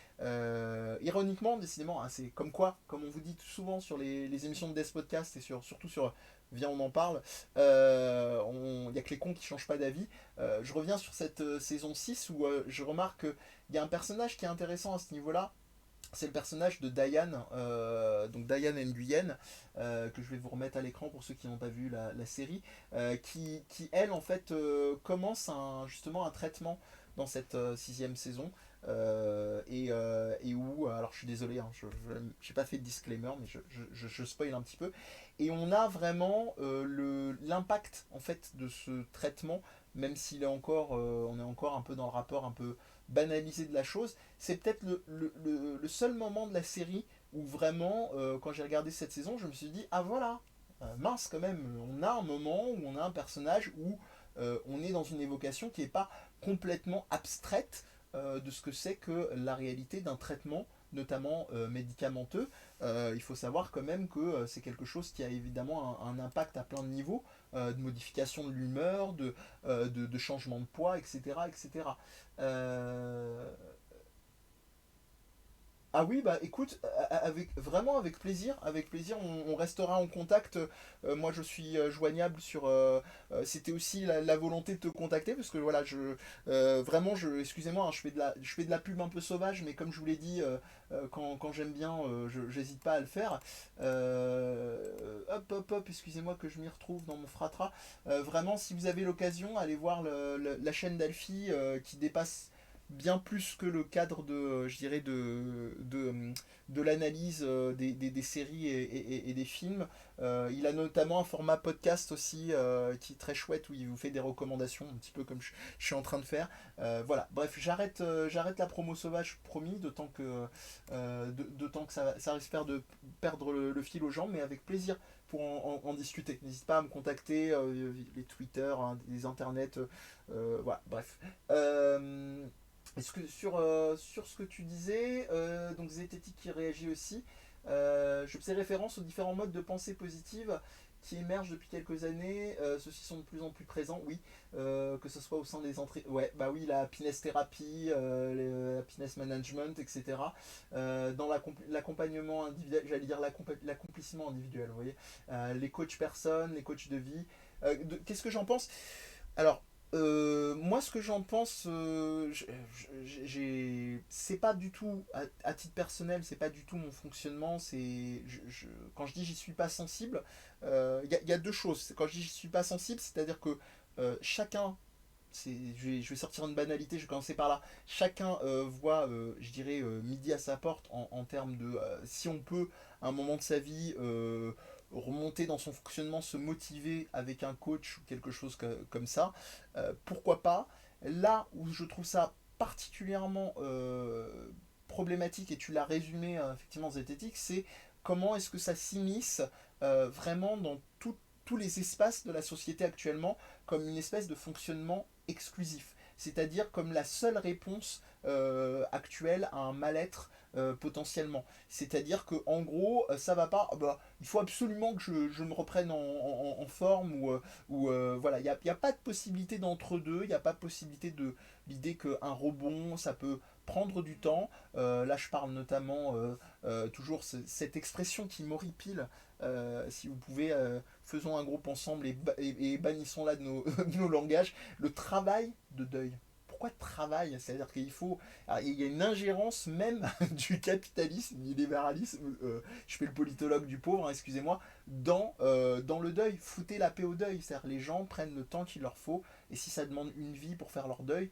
Ironiquement, décidément, hein, c'est comme quoi, comme on vous dit souvent sur les émissions de Death Podcast et surtout sur Viens, on en parle, il n'y a que les cons qui changent pas d'avis. Je reviens sur cette saison 6 où je remarque qu'il y a un personnage qui est intéressant à ce niveau-là. C'est le personnage de Diane, donc Diane Nguyen, que je vais vous remettre à l'écran pour ceux qui n'ont pas vu la série, qui, elle, en fait, commence justement un traitement dans cette sixième saison. Et où, alors je suis désolé, hein, je n'ai pas fait de disclaimer, mais je spoil un petit peu. Et on a vraiment l'impact en fait de ce traitement, même s'il est encore, on est encore un peu dans le rapport un peu banalisé de la chose. C'est peut-être le seul moment de la série où vraiment, quand j'ai regardé cette saison, je me suis dit, ah voilà, mince quand même, on a un moment où on a un personnage où on est dans une évocation qui n'est pas complètement abstraite de ce que c'est que la réalité d'un traitement, notamment médicamenteux. Il faut savoir quand même que c'est quelque chose qui a évidemment un impact à plein de niveaux, de modification de l'humeur, de changement de poids, etc. etc. Euh, ah oui, bah écoute, vraiment avec plaisir, on restera en contact. Moi, je suis joignable sur. C'était aussi la volonté de te contacter parce que voilà, vraiment, excusez-moi, hein, je fais de la pub un peu sauvage, mais comme je vous l'ai dit, quand j'aime bien, j'hésite pas à le faire. Hop, hop, hop, excusez-moi que je m'y retrouve dans mon fratras. Vraiment, si vous avez l'occasion, allez voir la chaîne d'Alfie qui dépasse bien plus que le cadre de, je dirais, de l'analyse des séries et des films. Il a notamment un format podcast aussi qui est très chouette où il vous fait des recommandations, un petit peu comme je suis en train de faire. Voilà, bref, j'arrête la promo sauvage, promis, d'autant que ça risque de perdre le fil aux gens, mais avec plaisir pour en discuter. N'hésite pas à me contacter, les Twitter, hein, les internets, voilà, bref. Est-ce que sur ce que tu disais, donc Zététique qui réagit aussi, je faisais référence aux différents modes de pensée positive qui émergent depuis quelques années. Ceux-ci sont de plus en plus présents, oui, que ce soit au sein des entrées. Ouais, bah oui, la happiness thérapie, le happiness management, etc. Dans l'accompagnement individuel, j'allais dire l'accomplissement individuel, vous voyez. Les coachs personnes, les coachs de vie. Qu'est-ce que j'en pense? Alors, moi, ce que j'en pense, c'est pas du tout, à titre personnel, c'est pas du tout mon fonctionnement. Quand je dis j'y suis pas sensible, y a deux choses. Quand je dis j'y suis pas sensible, c'est-à-dire que chacun, je vais sortir une banalité, je vais commencer par là. Chacun voit, je dirais, midi à sa porte en termes de si on peut, à un moment de sa vie, remonter dans son fonctionnement, se motiver avec un coach ou quelque chose comme ça, pourquoi pas. Là où je trouve ça particulièrement problématique, et tu l'as résumé effectivement zététique, c'est comment est-ce que ça s'immisce vraiment dans tous les espaces de la société actuellement comme une espèce de fonctionnement exclusif. C'est-à-dire comme la seule réponse actuelle à un mal-être potentiellement. C'est-à-dire que en gros, ça va pas, bah, il faut absolument que je me reprenne en forme ou voilà, il y a pas de possibilité d'entre-deux, il n'y a pas de possibilité de l'idée qu'un rebond, ça peut prendre du temps. Là, je parle notamment toujours cette expression qui m'horripile. Si vous pouvez, faisons un groupe ensemble et bannissons-la de de nos langages. Le travail de deuil. Pourquoi travail? C'est-à-dire qu'il faut. Il y a une ingérence même du capitalisme, du libéralisme, je fais le politologue du pauvre, hein, excusez-moi, dans le deuil. Foutez la paix au deuil. C'est-à-dire les gens prennent le temps qu'il leur faut, et si ça demande une vie pour faire leur deuil,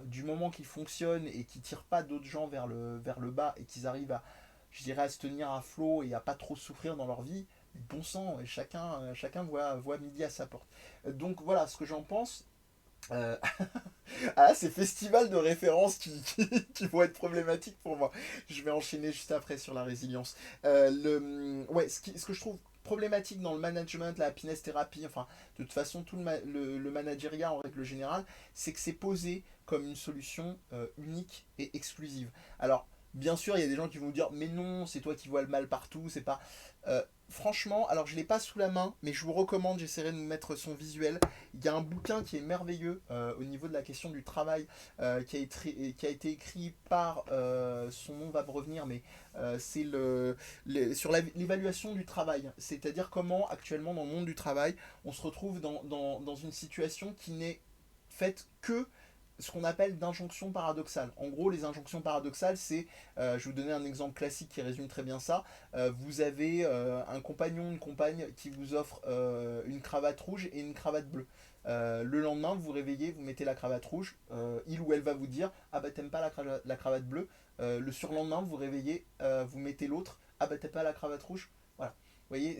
du moment qu'ils fonctionnent et qu'ils ne tirent pas d'autres gens vers le bas et qu'ils arrivent à, je dirais, à se tenir à flot et à pas trop souffrir dans leur vie, bon sang, chacun voit midi à sa porte. Donc voilà ce que j'en pense. Euh, Ah là, c'est festival de références qui vont être problématiques pour moi. Je vais enchaîner juste après sur la résilience. Ouais, ce que je trouve problématique dans le management, la happiness thérapie, enfin, de toute façon, tout le manageriat en règle générale, c'est que c'est posé comme une solution unique et exclusive. Alors, bien sûr, il y a des gens qui vont vous dire, mais non, c'est toi qui vois le mal partout, c'est pas. Franchement, alors je l'ai pas sous la main, mais je vous recommande, j'essaierai de vous mettre son visuel. Il y a un bouquin qui est merveilleux au niveau de la question du travail, qui a été écrit par, son nom va me revenir, mais c'est sur l'évaluation du travail. C'est-à-dire comment actuellement dans le monde du travail, on se retrouve dans une situation qui n'est faite que ce qu'on appelle d'injonctions paradoxales. En gros, les injonctions paradoxales, c'est, je vais vous donner un exemple classique qui résume très bien ça. Vous avez un compagnon, une compagne qui vous offre une cravate rouge et une cravate bleue. Le lendemain, vous vous réveillez, vous mettez la cravate rouge, il ou elle va vous dire ah bah t'aimes pas la cravate bleue. Le surlendemain, vous vous réveillez, vous mettez l'autre, ah bah t'aimes pas la cravate rouge. Voilà. Vous voyez,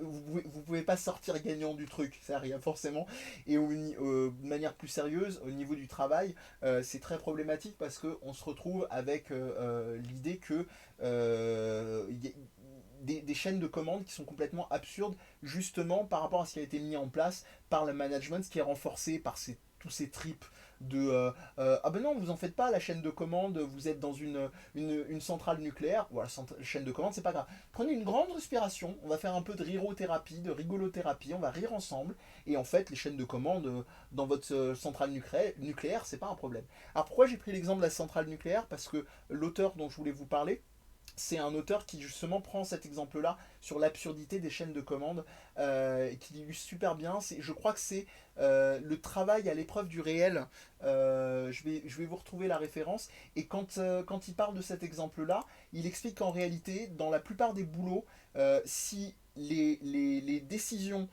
vous pouvez pas sortir gagnant du truc, ça arrive forcément. Et de manière plus sérieuse, au niveau du travail, c'est très problématique parce qu'on se retrouve avec l'idée que y a des chaînes de commandes qui sont complètement absurdes, justement par rapport à ce qui a été mis en place par le management, ce qui est renforcé par tous ces tripes de ah ben non, vous en faites pas, la chaîne de commande, vous êtes dans une centrale nucléaire, voilà, chaîne de commande, c'est pas grave. Prenez une grande respiration, on va faire un peu de rirothérapie, de rigolothérapie, on va rire ensemble, et en fait, les chaînes de commande dans votre centrale nucléaire, c'est pas un problème. Alors pourquoi j'ai pris l'exemple de la centrale nucléaire? Parce que l'auteur dont je voulais vous parler, c'est un auteur qui justement prend cet exemple-là sur l'absurdité des chaînes de commande, qui l'illustre super bien. Je crois que c'est le travail à l'épreuve du réel. Je vais vous retrouver la référence. Et quand il parle de cet exemple-là, il explique qu'en réalité, dans la plupart des boulots, si les décisions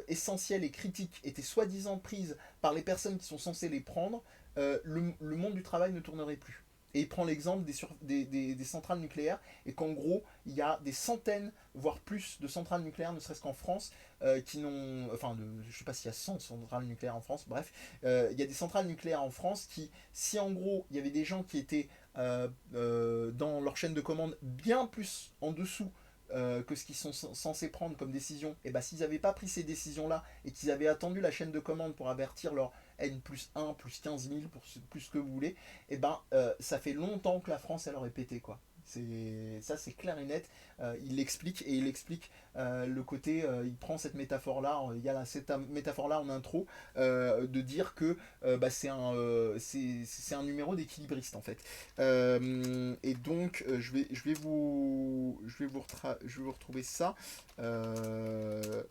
essentielles et critiques étaient soi-disant prises par les personnes qui sont censées les prendre, le monde du travail ne tournerait plus. Et il prend l'exemple des centrales nucléaires, et qu'en gros, il y a des centaines, voire plus, de centrales nucléaires, ne serait-ce qu'en France, qui n'ont. Enfin, je ne sais pas s'il y a 100 centrales nucléaires en France, bref. Il y a des centrales nucléaires en France qui, si en gros, il y avait des gens qui étaient dans leur chaîne de commande bien plus en dessous que ce qu'ils sont censés prendre comme décision, et bah s'ils n'avaient pas pris ces décisions-là et qu'ils avaient attendu la chaîne de commande pour avertir leur N plus 1, plus 15 000, plus ce que vous voulez, et ben ça fait longtemps que la France elle aurait pété quoi. Ça c'est clair et net. Il l'explique et il explique le côté, il prend cette métaphore là, il y a cette métaphore là en intro, de dire que bah, c'est un numéro d'équilibriste en fait. Et donc je vais vous retrouver ça. Euh,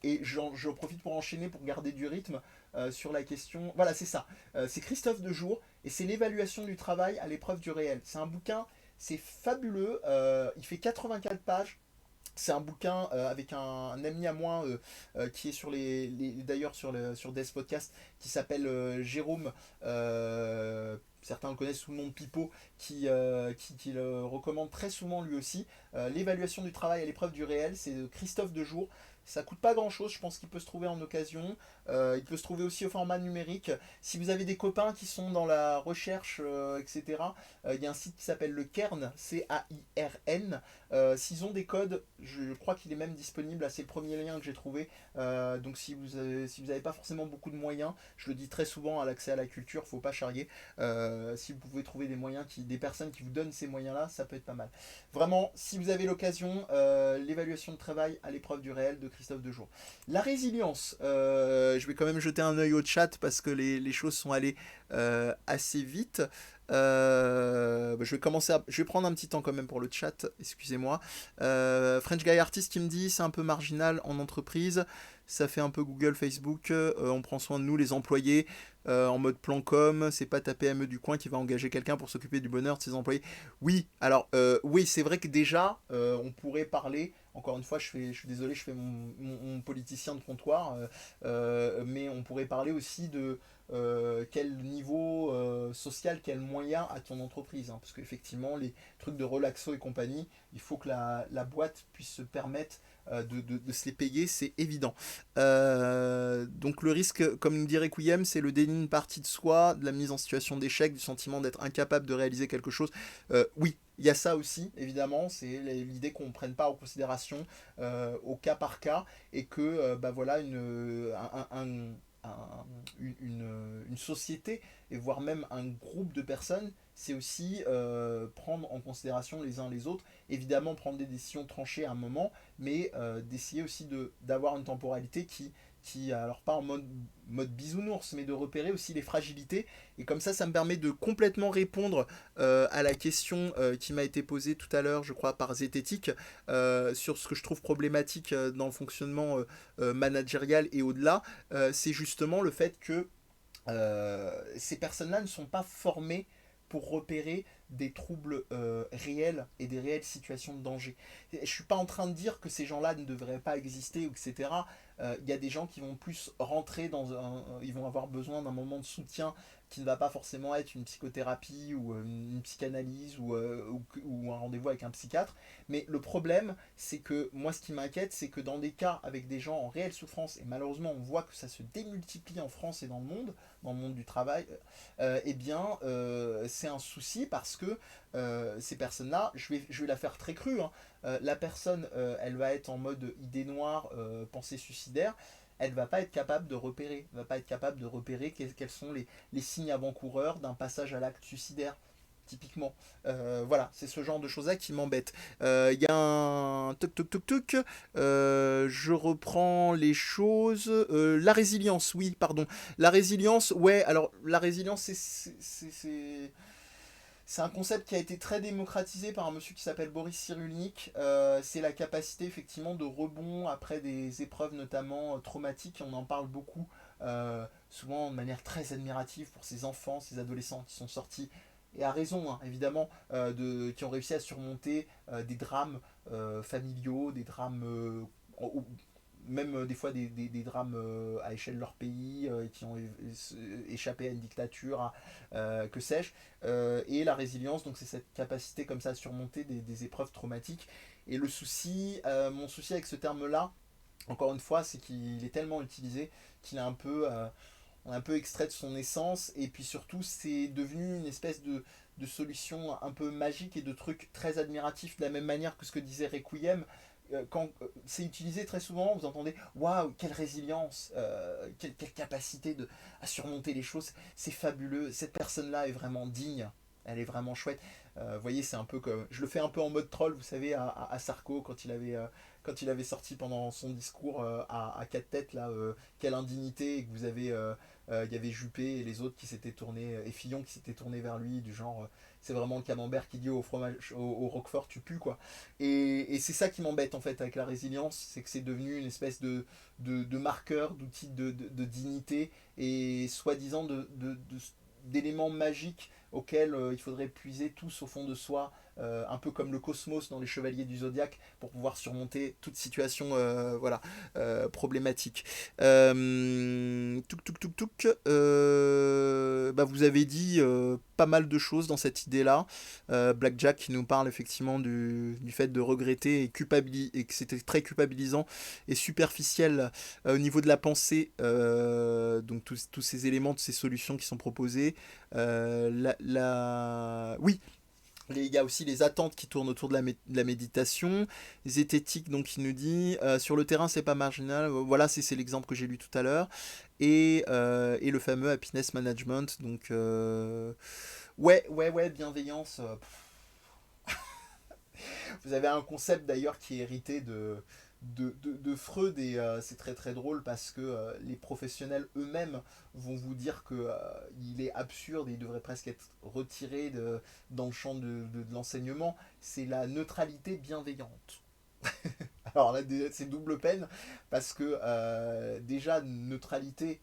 et j'en profite pour enchaîner, pour garder du rythme sur la question. Voilà, c'est ça. C'est Christophe Dejour et c'est l'évaluation du travail à l'épreuve du réel. C'est un bouquin, c'est fabuleux. Il fait 84 pages. C'est un bouquin avec un ami à moi qui est d'ailleurs sur Death Podcast, qui s'appelle Jérôme. Certains le connaissent sous le nom de Pipo, qui le recommande très souvent lui aussi. L'évaluation du travail à l'épreuve du réel, c'est de Christophe Dejour. Ça coûte pas grand chose, je pense qu'il peut se trouver en occasion. Il peut se trouver aussi au format numérique. Si vous avez des copains qui sont dans la recherche, etc., il y a un site qui s'appelle le Cairn, CAIRN. S'ils ont des codes, je crois qu'il est même disponible. C'est le premier lien que j'ai trouvé. Donc si vous n'avez pas forcément beaucoup de moyens, je le dis très souvent à l'accès à la culture, faut pas charrier. Si vous pouvez trouver des moyens, des personnes qui vous donnent ces moyens-là, ça peut être pas mal. Vraiment, si vous avez l'occasion, l'évaluation de travail à l'épreuve du réel de Christophe Dejour. La résilience, je vais quand même jeter un œil au chat parce que les choses sont allées assez vite. Je vais prendre un petit temps quand même pour le chat, excusez-moi. French Guy Artist qui me dit c'est un peu marginal en entreprise, ça fait un peu Google, Facebook, on prend soin de nous les employés en mode plan com, c'est pas ta PME du coin qui va engager quelqu'un pour s'occuper du bonheur de ses employés. Oui, alors oui, c'est vrai que déjà on pourrait parler. Encore une fois, je suis désolé, je fais mon politicien de comptoir, mais on pourrait parler aussi quel niveau social, quel moyen a ton entreprise, hein, parce qu'effectivement, les trucs de relaxo et compagnie, il faut que la boîte puisse se permettre de se les payer, c'est évident. Donc le risque, comme nous dirait Requiem, c'est le déni d'une partie de soi, de la mise en situation d'échec, du sentiment d'être incapable de réaliser quelque chose. Oui, il y a ça aussi, évidemment, c'est l'idée qu'on ne prenne pas en considération au cas par cas et que bah voilà, une société et voire même un groupe de personnes, c'est aussi prendre en considération les uns les autres, évidemment prendre des décisions tranchées à un moment, mais d'essayer aussi d'avoir une temporalité alors pas en mode bisounours, mais de repérer aussi les fragilités. Et comme ça me permet de complètement répondre à la question qui m'a été posée tout à l'heure, je crois, par Zététique, sur ce que je trouve problématique dans le fonctionnement managérial et au-delà. C'est justement le fait que ces personnes-là ne sont pas formées pour repérer des troubles réels et des réelles situations de danger. Je ne suis pas en train de dire que ces gens-là ne devraient pas exister, etc. Il y a des gens qui vont plus rentrer ils vont avoir besoin d'un moment de soutien qui ne va pas forcément être une psychothérapie ou une psychanalyse ou un rendez-vous avec un psychiatre. Mais le problème, c'est que moi, ce qui m'inquiète, c'est que dans des cas avec des gens en réelle souffrance, et malheureusement, on voit que ça se démultiplie en France et dans le monde du travail, eh bien, c'est un souci parce que ces personnes-là, je vais la faire très crue, hein, la personne, elle va être en mode idée noire, pensée suicidaire, elle va pas être capable de repérer, quels sont les signes avant-coureurs d'un passage à l'acte suicidaire. Typiquement. Voilà, c'est ce genre de choses-là qui m'embête. Il y a un toc toc toc toc. Je reprends les choses. La résilience, oui, pardon. La résilience, ouais, alors la résilience, c'est un concept qui a été très démocratisé par un monsieur qui s'appelle Boris Cyrulnik. C'est la capacité effectivement de rebond après des épreuves notamment traumatiques. On en parle beaucoup, souvent de manière très admirative pour ces enfants, ces adolescents qui sont sortis, et à raison hein, évidemment, qui ont réussi à surmonter des drames familiaux, des drames même des fois des drames à échelle de leur pays, qui ont échappé à une dictature, que sais-je. Et la résilience, donc c'est cette capacité comme ça à surmonter des épreuves traumatiques. Et mon souci avec ce terme-là, encore une fois, c'est qu'il est tellement utilisé qu'il est on a un peu extrait de son essence. Et puis surtout, c'est devenu une espèce de solution un peu magique et de truc très admiratif, de la même manière que ce que disait Requiem. Quand c'est utilisé très souvent, vous entendez waouh, quelle résilience, quelle capacité à surmonter les choses, c'est fabuleux, cette personne-là est vraiment digne, elle est vraiment chouette. Vous voyez, c'est un peu comme. Je le fais un peu en mode troll, vous savez, à Sarko, quand il avait sorti pendant son discours à quatre têtes, là, quelle indignité, et que vous avez. Il y avait Juppé et les autres qui s'étaient tournés, et Fillon qui s'étaient tournés vers lui, du genre. C'est vraiment le camembert qui dit au fromage, au Roquefort, tu pues, quoi. Et c'est ça qui m'embête, en fait, avec la résilience, c'est que c'est devenu une espèce de marqueur, d'outil de dignité, et soi-disant d'éléments magiques auxquels il faudrait puiser tous au fond de soi, un peu comme le cosmos dans les Chevaliers du Zodiaque, pour pouvoir surmonter toute situation voilà, problématique. Touk touk touk touk. Bah vous avez dit pas mal de choses dans cette idée-là. Blackjack qui nous parle effectivement du fait de regretter et que c'était très culpabilisant et superficiel au niveau de la pensée. Donc tous ces éléments, toutes ces solutions qui sont proposées. Oui, il y a aussi les attentes qui tournent autour de la méditation. Zététique, donc, qui nous dit sur le terrain, c'est pas marginal. Voilà, c'est l'exemple que j'ai lu tout à l'heure. Et le fameux happiness management. Donc, ouais, bienveillance. Vous avez un concept d'ailleurs qui est hérité de Freud et c'est très très drôle parce que les professionnels eux-mêmes vont vous dire que il est absurde et il devrait presque être retiré dans le champ de l'enseignement. C'est la neutralité bienveillante. Alors là, c'est double peine parce que déjà, neutralité,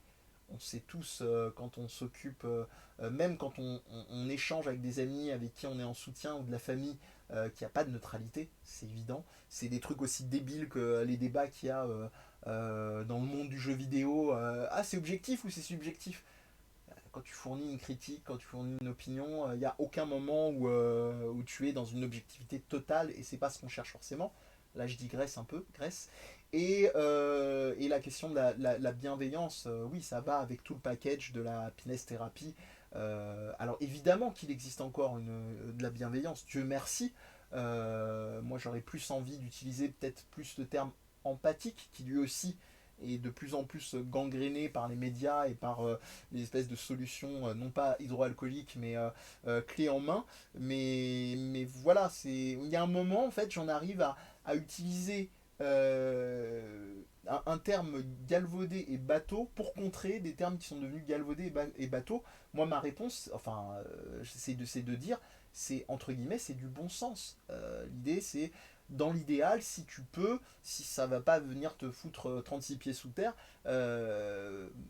on sait tous quand on s'occupe, même quand on échange avec des amis avec qui on est en soutien ou de la famille, qu'il n'y a pas de neutralité, c'est évident. C'est des trucs aussi débiles que les débats qu'il y a dans le monde du jeu vidéo. Ah, c'est objectif ou c'est subjectif? quand tu fournis une critique, quand tu fournis une opinion, il n'y a aucun moment où tu es dans une objectivité totale et c'est pas ce qu'on cherche forcément. Là, je digresse un peu, Grèce. Et la question de la bienveillance, oui, ça va avec tout le package de la happiness thérapie. Alors évidemment qu'il existe encore de la bienveillance, Dieu merci. Moi, j'aurais plus envie d'utiliser peut-être plus le terme empathique, qui lui aussi est de plus en plus gangréné par les médias et par les espèces de solutions, non pas hydroalcooliques, mais clés en main. Mais voilà, il y a un moment, en fait, j'en arrive à utiliser un terme galvaudé et bateau pour contrer des termes qui sont devenus galvaudés et bateau. Moi, ma réponse, enfin, c'est de dire, c'est entre guillemets, c'est du bon sens. L'idée, c'est dans l'idéal, si tu peux, si ça va pas venir te foutre 36 pieds sous terre,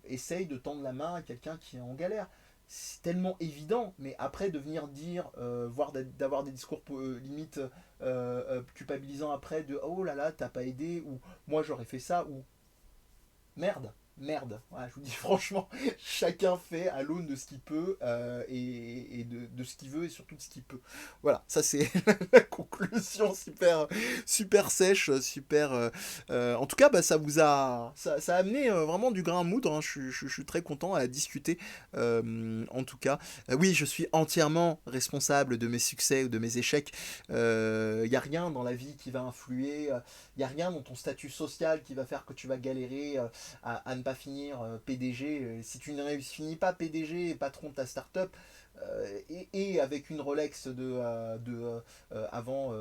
essaye de tendre la main à quelqu'un qui est en galère. C'est tellement évident, mais après de venir dire, voire d'avoir des discours limite culpabilisants après de oh là là, t'as pas aidé, ou moi j'aurais fait ça, ou merde, merde. Voilà, je vous dis franchement, chacun fait à l'aune de ce qu'il peut et de ce qu'il veut et surtout de ce qu'il peut. Voilà, ça c'est la conclusion super, super sèche, super. En tout cas, bah, ça a amené vraiment du grain à moudre. Hein. Je suis très content à discuter. En tout cas, oui, je suis entièrement responsable de mes succès ou de mes échecs. Il n'y a rien dans la vie qui va influer. Il n'y a rien dans ton statut social qui va faire que tu vas galérer à ne pas finir PDG. Si tu ne finis pas PDG et patron de ta startup, et avec une Rolex avant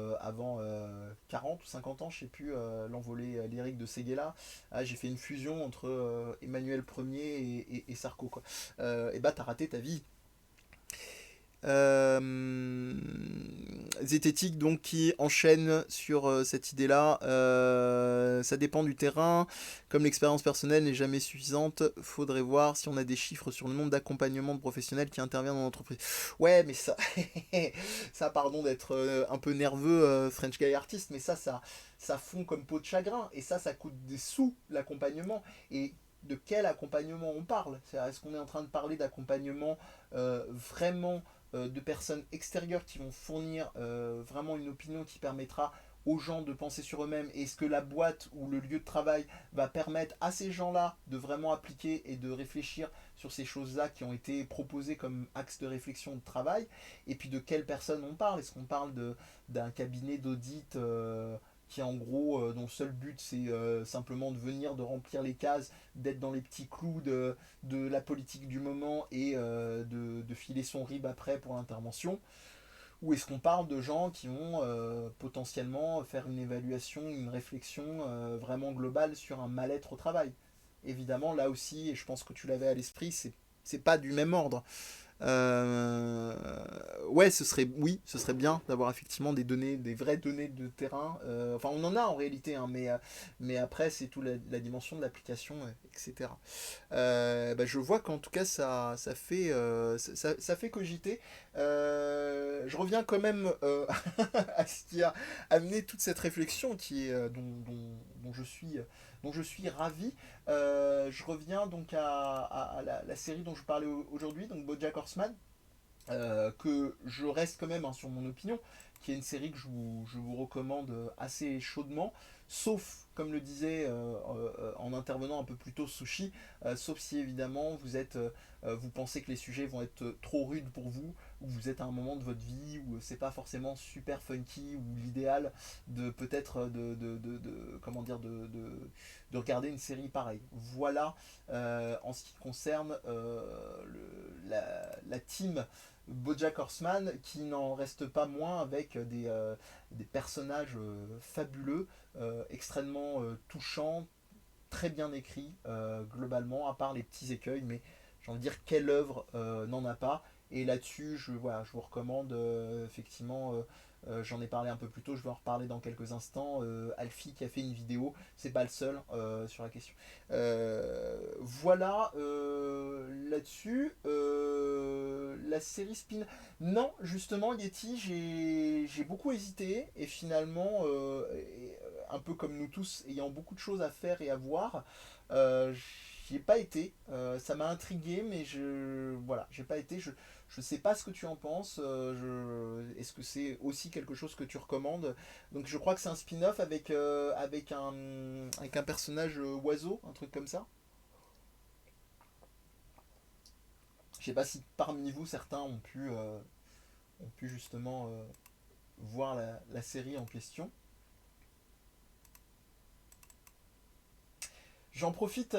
40 ou 50 ans, je sais plus, l'envolée lyrique de Séguéla, j'ai fait une fusion entre Emmanuel Ier et Sarko. Quoi. Et bah t'as raté ta vie. Euh, Zététique donc qui enchaîne sur cette idée-là. Ça dépend du terrain. Comme l'expérience personnelle n'est jamais suffisante, faudrait voir si on a des chiffres sur le nombre d'accompagnements de professionnels qui interviennent dans l'entreprise. Ouais, mais ça, ça pardon d'être un peu nerveux, French Guy Artist, mais ça fond comme peau de chagrin. Et ça coûte des sous l'accompagnement. Et de quel accompagnement on parle? Est-ce qu'on est en train de parler d'accompagnement vraiment de personnes extérieures qui vont fournir vraiment une opinion qui permettra aux gens de penser sur eux-mêmes? Est-ce que la boîte ou le lieu de travail va permettre à ces gens-là de vraiment appliquer et de réfléchir sur ces choses-là qui ont été proposées comme axe de réflexion de travail? Et puis de quelles personnes on parle? Est-ce qu'on parle d'un cabinet d'audit qui en gros, dont le seul but c'est simplement de venir, de remplir les cases, d'être dans les petits clous de la politique du moment et de filer son RIB après pour l'intervention? Ou est-ce qu'on parle de gens qui vont potentiellement faire une évaluation, une réflexion vraiment globale sur un mal-être au travail? Évidemment, là aussi, et je pense que tu l'avais à l'esprit, c'est pas du même ordre. Euh, ouais, ce serait bien d'avoir effectivement des données, des vraies données de terrain. Enfin, on en a en réalité, hein, mais après, c'est tout la dimension de l'application, etc. Bah, je vois qu'en tout cas, ça fait cogiter. Je reviens quand même à ce qui a amené toute cette réflexion dont je suis ravi. Je reviens donc à la série dont je parlais aujourd'hui, donc BoJack Horseman, que je reste quand même hein, sur mon opinion, qui est une série que je vous recommande assez chaudement, sauf, comme le disait en intervenant un peu plus tôt Sushi, sauf si évidemment vous pensez que les sujets vont être trop rudes pour vous, ou vous êtes à un moment de votre vie où c'est pas forcément super funky, ou l'idéal de peut-être comment dire, de regarder une série pareille. Voilà en ce qui concerne la team BoJack Horseman, qui n'en reste pas moins avec des personnages fabuleux, extrêmement touchants, très bien écrits globalement, à part les petits écueils, mais j'ai envie de dire quelle œuvre n'en a pas. Et là-dessus, voilà, je vous recommande effectivement. J'en ai parlé un peu plus tôt, je vais en reparler dans quelques instants. Alfie qui a fait une vidéo, c'est pas le seul sur la question. Voilà là-dessus. La série Spin. Non, justement, Yeti, j'ai beaucoup hésité et finalement, un peu comme nous tous, ayant beaucoup de choses à faire et à voir, J'y ai pas été. Ça m'a intrigué, mais voilà, j'ai pas été. Je sais pas ce que tu en penses. Est-ce que c'est aussi quelque chose que tu recommandes? Donc je crois que c'est un spin-off avec un personnage oiseau, un truc comme ça. Je sais pas si parmi vous certains ont pu justement voir la série en question. J'en profite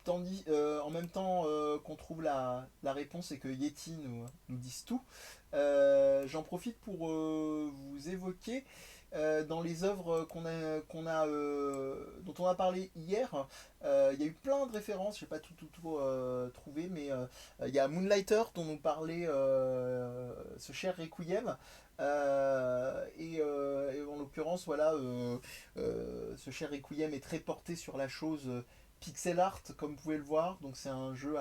en même temps qu'on trouve la réponse et que Yeti nous dise tout. J'en profite pour vous évoquer dans les œuvres dont on a parlé hier. Il y a eu plein de références, je n'ai pas tout trouvé, mais il y a Moonlighter dont nous parlait ce cher Requiem. Et en l'occurrence, voilà, ce cher Requiem est très porté sur la chose pixel art, comme vous pouvez le voir. Donc c'est un jeu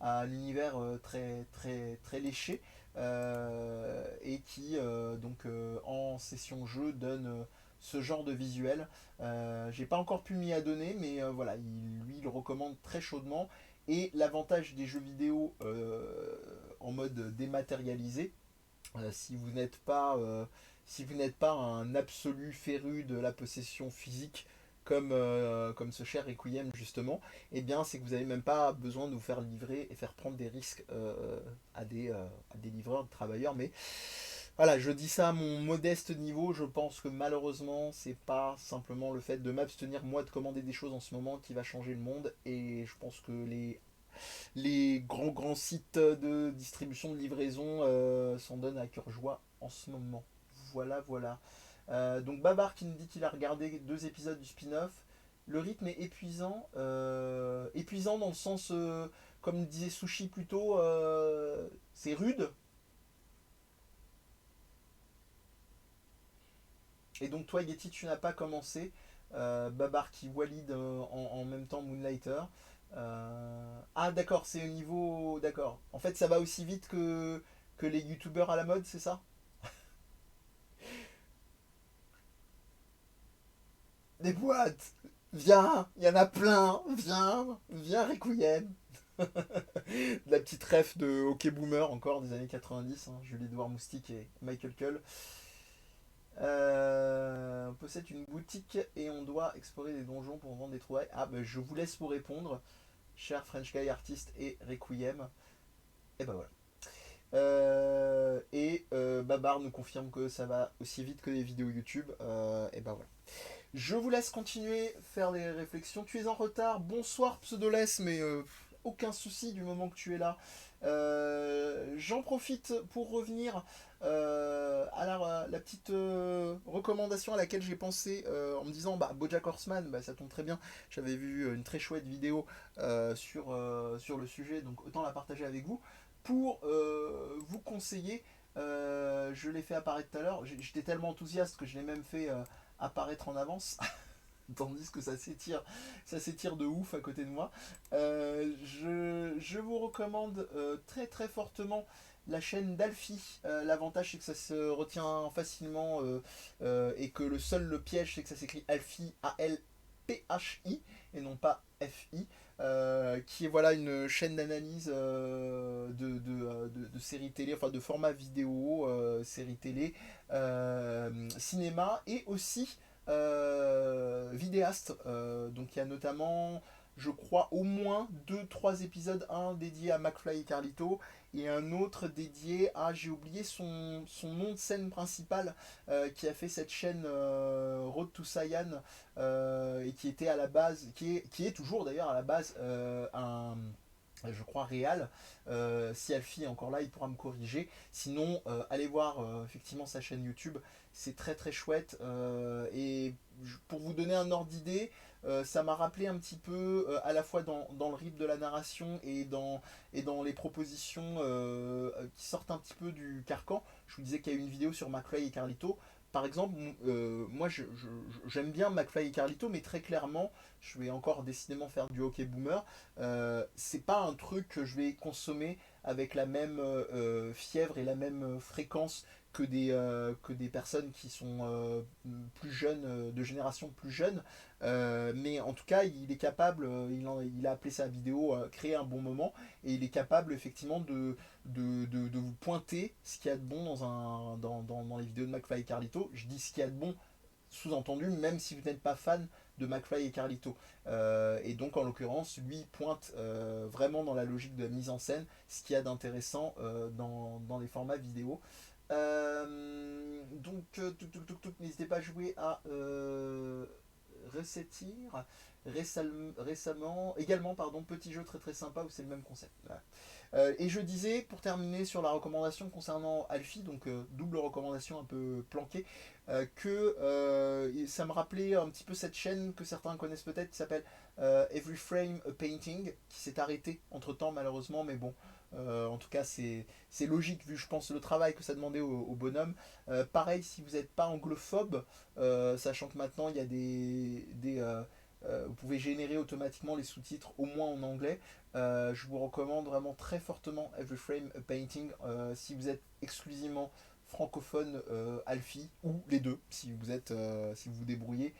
à l'univers très léché et qui en session jeu donne ce genre de visuel. J'ai pas encore pu m'y adonner, mais voilà, lui il le recommande très chaudement. Et l'avantage des jeux vidéo en mode dématérialisé, si vous n'êtes pas un absolu féru de la possession physique comme ce cher Requiem justement, eh bien c'est que vous n'avez même pas besoin de vous faire livrer et faire prendre des risques à des livreurs, de travailleurs. Mais voilà, je dis ça à mon modeste niveau. Je pense que malheureusement c'est pas simplement le fait de m'abstenir moi de commander des choses en ce moment qui va changer le monde. Et je pense que les grands sites de distribution de livraison s'en donnent à cœur joie en ce moment. Voilà. Donc Babar qui nous dit qu'il a regardé 2 épisodes du spin-off. Le rythme est épuisant. Épuisant dans le sens, comme disait Sushi plus tôt, c'est rude. Et donc toi Yeti tu n'as pas commencé. Babar qui walide en même temps Moonlighter. Ah d'accord, c'est au niveau... D'accord. En fait ça va aussi vite que les youtubeurs à la mode, c'est ça? Des boîtes. Viens, il y en a plein. Viens Requiem. La petite ref de Hockey Boomer encore des années 90, hein, Julie-Edouard Moustique et Michael Cull. On possède une boutique et on doit explorer des donjons pour vendre des trouvailles. Ah, bah, je vous laisse vous répondre, cher French Guy Artist et Requiem. Et bah voilà. Babar nous confirme que ça va aussi vite que les vidéos YouTube. Et bah voilà. Je vous laisse continuer, faire des réflexions. Tu es en retard. Bonsoir Pseudoless, mais aucun souci du moment que tu es là. J'en profite pour revenir à la petite recommandation à laquelle j'ai pensé en me disant bah, BoJack Horseman, bah, ça tombe très bien. J'avais vu une très chouette vidéo sur le sujet, donc autant la partager avec vous. Pour vous conseiller, je l'ai fait apparaître tout à l'heure. J'étais tellement enthousiaste que je l'ai même fait apparaître en avance. Tandis que ça s'étire de ouf à côté de moi. Je vous recommande très très fortement la chaîne d'Alfie. L'avantage c'est que ça se retient facilement et que le piège c'est que ça s'écrit Alfie Alphi et non pas FI. Qui est voilà une chaîne d'analyse de séries télé, enfin de format vidéo, séries télé, cinéma et aussi vidéaste. Donc il y a notamment, je crois, au moins 2 3 épisodes, un dédié à McFly et Carlito et un autre dédié à, j'ai oublié son nom de scène principal, qui a fait cette chaîne Road to Saiyan, et qui était à la base, qui est toujours d'ailleurs à la base je crois réel. Si Alfie est encore là, il pourra me corriger. Sinon, allez voir effectivement sa chaîne YouTube. C'est très très chouette. Et pour vous donner un ordre d'idée, ça m'a rappelé un petit peu à la fois dans le rythme de la narration et dans les propositions qui sortent un petit peu du carcan. Je vous disais qu'il y a eu une vidéo sur McFly et Carlito. Par exemple, moi j'aime bien McFly et Carlito, mais très clairement, je vais encore décidément faire du hockey boomer. C'est pas un truc que je vais consommer avec la même fièvre et la même fréquence que des personnes qui sont plus jeunes, de génération plus jeune. Mais en tout cas, il est capable, il a appelé sa vidéo créer un bon moment, et il est capable effectivement de vous pointer ce qu'il y a de bon dans les vidéos de McFly et Carlito. Je dis ce qu'il y a de bon, sous-entendu, même si vous n'êtes pas fan de McFly et Carlito. Et donc, en l'occurrence, lui pointe vraiment dans la logique de la mise en scène ce qu'il y a d'intéressant dans les formats vidéo. Donc, n'hésitez pas à jouer à Resetir récemment, également, pardon, petit jeu très très sympa où c'est le même concept. Voilà. Et je disais, pour terminer sur la recommandation concernant Alfie, donc double recommandation un peu planquée, que ça me rappelait un petit peu cette chaîne que certains connaissent peut-être, qui s'appelle Every Frame a Painting, qui s'est arrêtée entre temps malheureusement, mais bon, en tout cas c'est logique vu je pense le travail que ça demandait au bonhomme. Pareil, si vous n'êtes pas anglophobe, sachant que maintenant il y a vous pouvez générer automatiquement les sous-titres au moins en anglais. Je vous recommande vraiment très fortement Every Frame a Painting si vous êtes exclusivement francophone, Alfie, ou les deux si vous vous débrouillez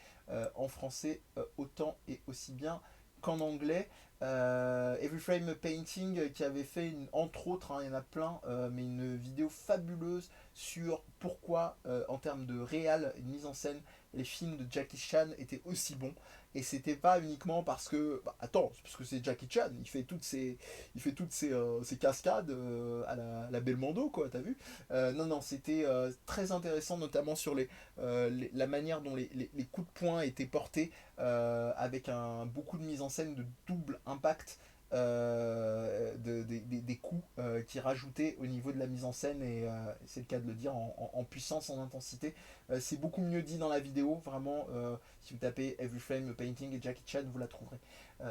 en français autant et aussi bien qu'en anglais. Every Frame a Painting qui avait fait entre autres, hein, il y en a plein, mais une vidéo fabuleuse sur pourquoi en termes de réal, une mise en scène, les films de Jackie Chan étaient aussi bons. Et c'était pas uniquement parce que, bah, attends, c'est parce que c'est Jackie Chan, il fait toutes ces cascades à la Belmondo, quoi, t'as vu. Non, non, c'était très intéressant, notamment sur la manière dont les coups de poing étaient portés, avec beaucoup de mise en scène de double impact, des coups qui rajoutaient au niveau de la mise en scène, et c'est le cas de le dire, en puissance, en intensité. C'est beaucoup mieux dit dans la vidéo, vraiment. Si vous tapez Every Frame Painting et Jackie Chan, vous la trouverez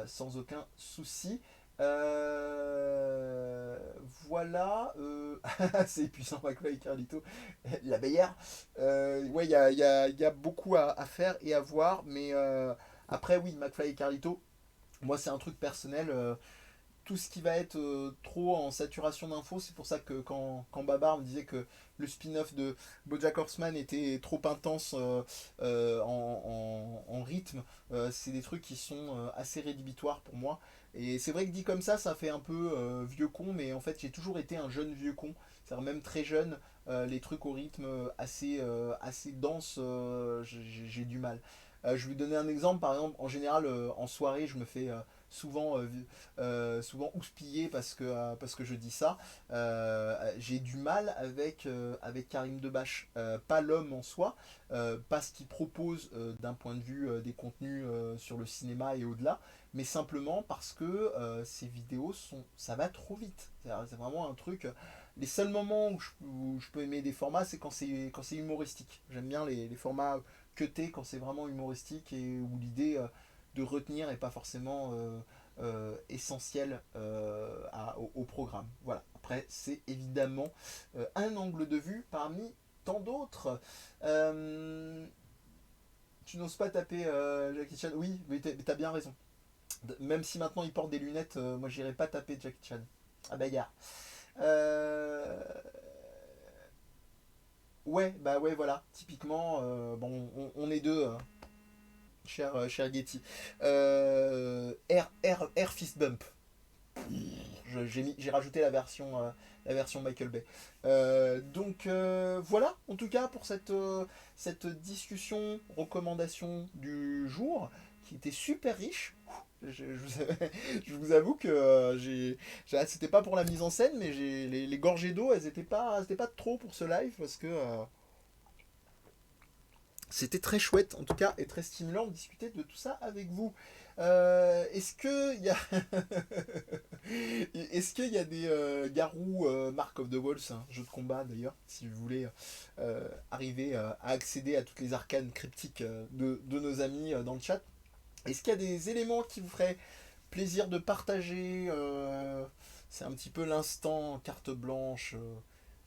sans aucun souci. Voilà, c'est épuisant, McFly et Carlito, la Bayère. Ouais, il y a beaucoup à faire et à voir, mais après, oui, McFly et Carlito, moi, c'est un truc personnel. Tout ce qui va être trop en saturation d'infos, c'est pour ça que quand Babar me disait que le spin-off de BoJack Horseman était trop intense en rythme, c'est des trucs qui sont assez rédhibitoires pour moi. Et c'est vrai que dit comme ça fait un peu vieux con, mais en fait j'ai toujours été un jeune vieux con. C'est-à-dire même très jeune, les trucs au rythme assez dense, j'ai du mal. Je vais vous donner un exemple, par exemple, en général, en soirée, je me fais souvent houspillé parce que je dis ça. J'ai du mal avec Karim Debache. Pas l'homme en soi, pas ce qu'il propose d'un point de vue des contenus sur le cinéma et au-delà, mais simplement parce que ces vidéos ça va trop vite. C'est vraiment un truc. Les seuls moments où je peux aimer des formats, c'est quand c'est humoristique. J'aime bien les formats cutés quand c'est vraiment humoristique et où l'idée de retenir est pas forcément essentielle au programme. Voilà. Après, c'est évidemment un angle de vue parmi tant d'autres. Tu n'oses pas taper Jackie Chan. Oui, mais t'as bien raison. Même si maintenant il porte des lunettes, moi j'irai pas taper Jackie Chan. Ah bagarre. Euh, Ouais, bah ouais, voilà. Typiquement, bon, on est deux, cher Getty. Air Fist Bump. J'ai rajouté la version Michael Bay. Donc voilà, en tout cas pour cette discussion, recommandation du jour, qui était super riche. Je vous avoue que c'était pas pour la mise en scène, mais les gorgées d'eau, elles étaient pas trop pour ce live, parce que c'était très chouette en tout cas, et très stimulant de discuter de tout ça avec vous. Est-ce que il y a est-ce qu'il y a des Garou Mark of the Wolves, hein, jeu de combat d'ailleurs, si vous voulez arriver à accéder à toutes les arcanes cryptiques de nos amis dans le chat. Est-ce qu'il y a des éléments qui vous feraient plaisir de partager? C'est un petit peu l'instant carte blanche.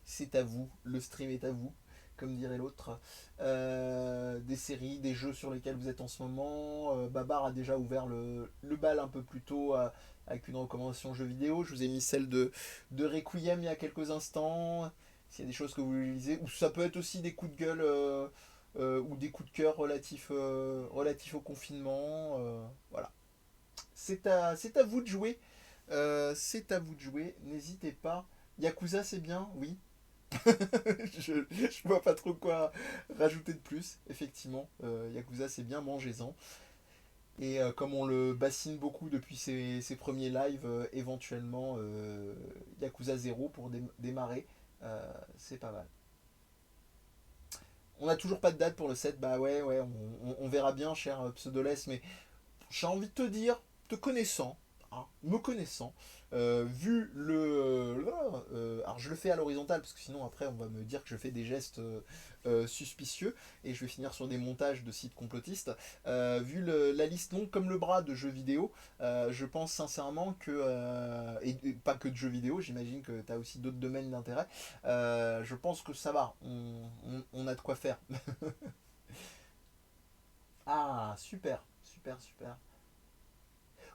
C'est à vous, le stream est à vous. comme dirait l'autre. Des séries, des jeux sur lesquels vous êtes en ce moment. Babar a déjà ouvert le bal un peu plus tôt avec une recommandation jeux vidéo. Je vous ai mis celle de Requiem il y a quelques instants. S'il y a des choses que vous lisez, ou ça peut être aussi des coups de gueule ou des coups de cœur relatifs au confinement. Voilà. C'est à vous de jouer. C'est à vous de jouer. N'hésitez pas. Yakuza, c'est bien, oui. Je vois pas trop quoi rajouter de plus, effectivement. Yakuza, c'est bien, mangez-en. Et comme on le bassine beaucoup depuis ses premiers lives, éventuellement Yakuza 0 pour démarrer, c'est pas mal. On n'a toujours pas de date pour le 7, bah ouais, ouais, on verra bien, cher Pseudoless, mais j'ai envie de te dire, te connaissant, hein, me connaissant, vu alors je le fais à l'horizontale, parce que sinon après on va me dire que je fais des gestes suspicieux, et je vais finir sur des montages de sites complotistes. Vu la liste longue comme le bras de jeux vidéo, je pense sincèrement que, et pas que de jeux vidéo, j'imagine que tu as aussi d'autres domaines d'intérêt, je pense que ça va, on a de quoi faire. Ah, super, super, super.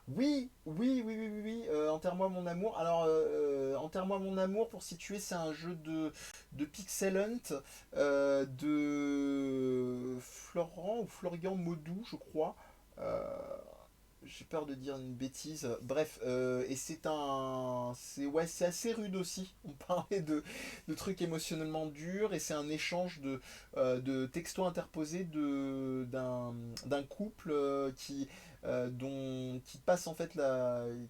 Oui, oui, oui, oui, oui, oui, Enterre-moi mon amour. Alors, Enterre-moi mon amour, pour situer, c'est un jeu de Pixel Hunt de Florent ou Florian Maudou, je crois. Euh, j'ai peur de dire une bêtise. Bref, et c'est assez rude aussi. On parlait de trucs émotionnellement durs, et c'est un échange de textos interposés d'un couple qui passe en fait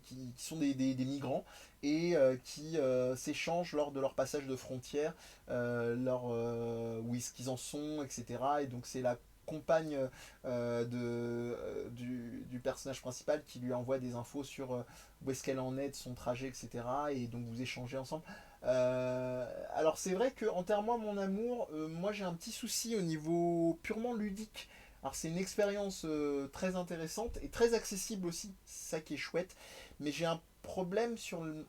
qui sont des migrants et qui s'échangent lors de leur passage de frontière, où est-ce qu'ils en sont, etc. Et donc c'est la compagne du personnage principal qui lui envoie des infos sur où est-ce qu'elle en est de son trajet, etc. Et donc vous échangez ensemble. Alors c'est vrai que Enterre-moi mon amour, moi j'ai un petit souci au niveau purement ludique. Alors c'est une expérience très intéressante et très accessible aussi, c'est ça qui est chouette. Mais j'ai un problème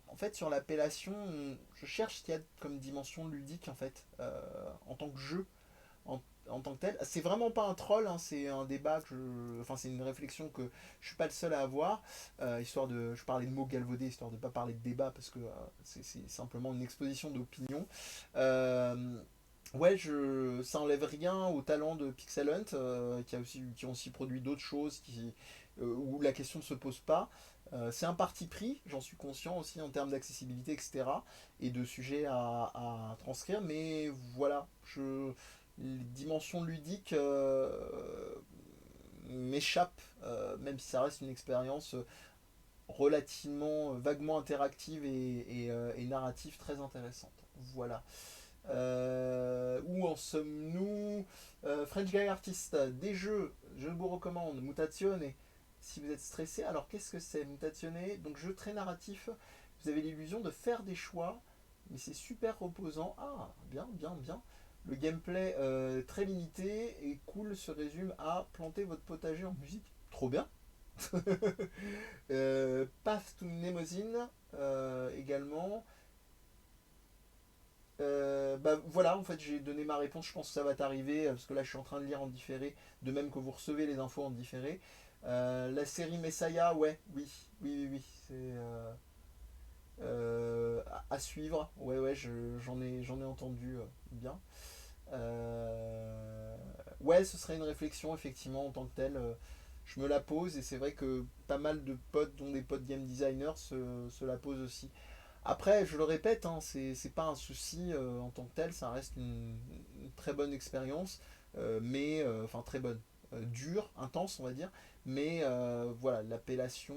en fait, sur l'appellation. Je cherche ce qu'il y a comme dimension ludique en fait, en tant que jeu en tant que tel. C'est vraiment pas un troll, hein, c'est un débat enfin c'est une réflexion que je suis pas le seul à avoir. Histoire de, je parlais de mots galvaudés histoire de pas parler de débat parce que c'est simplement une exposition d'opinion. Euh, Ouais, ça enlève rien au talent de Pixel Hunt, qui ont aussi produit d'autres choses où la question ne se pose pas. C'est un parti pris, j'en suis conscient aussi en termes d'accessibilité, etc. Et de sujets à transcrire, mais voilà, les dimensions ludiques m'échappent, même si ça reste une expérience relativement vaguement interactive et narrative très intéressante. Voilà. Où en sommes-nous? French Guy Artist, des jeux, je vous recommande Mutazione. Si vous êtes stressé, alors qu'est-ce que c'est Mutazione? Donc jeu très narratif, vous avez l'illusion de faire des choix, mais c'est super reposant. Ah, bien, bien, bien. Le gameplay très limité et cool se résume à planter votre potager en musique. Trop bien. Path to Mnemosyne également. Bah voilà, en fait j'ai donné ma réponse, je pense que ça va t'arriver, parce que là je suis en train de lire en différé, de même que vous recevez les infos en différé. La série Messiah, ouais, oui, oui, oui, oui, c'est à suivre, ouais, ouais, j'en ai entendu bien. Ouais, ce serait une réflexion effectivement en tant que telle. Je me la pose et c'est vrai que pas mal de potes, dont des potes game designers, se la posent aussi. Après, je le répète, hein, c'est pas un souci en tant que tel, ça reste une très bonne expérience, mais enfin très bonne, dure, intense, on va dire, mais voilà, l'appellation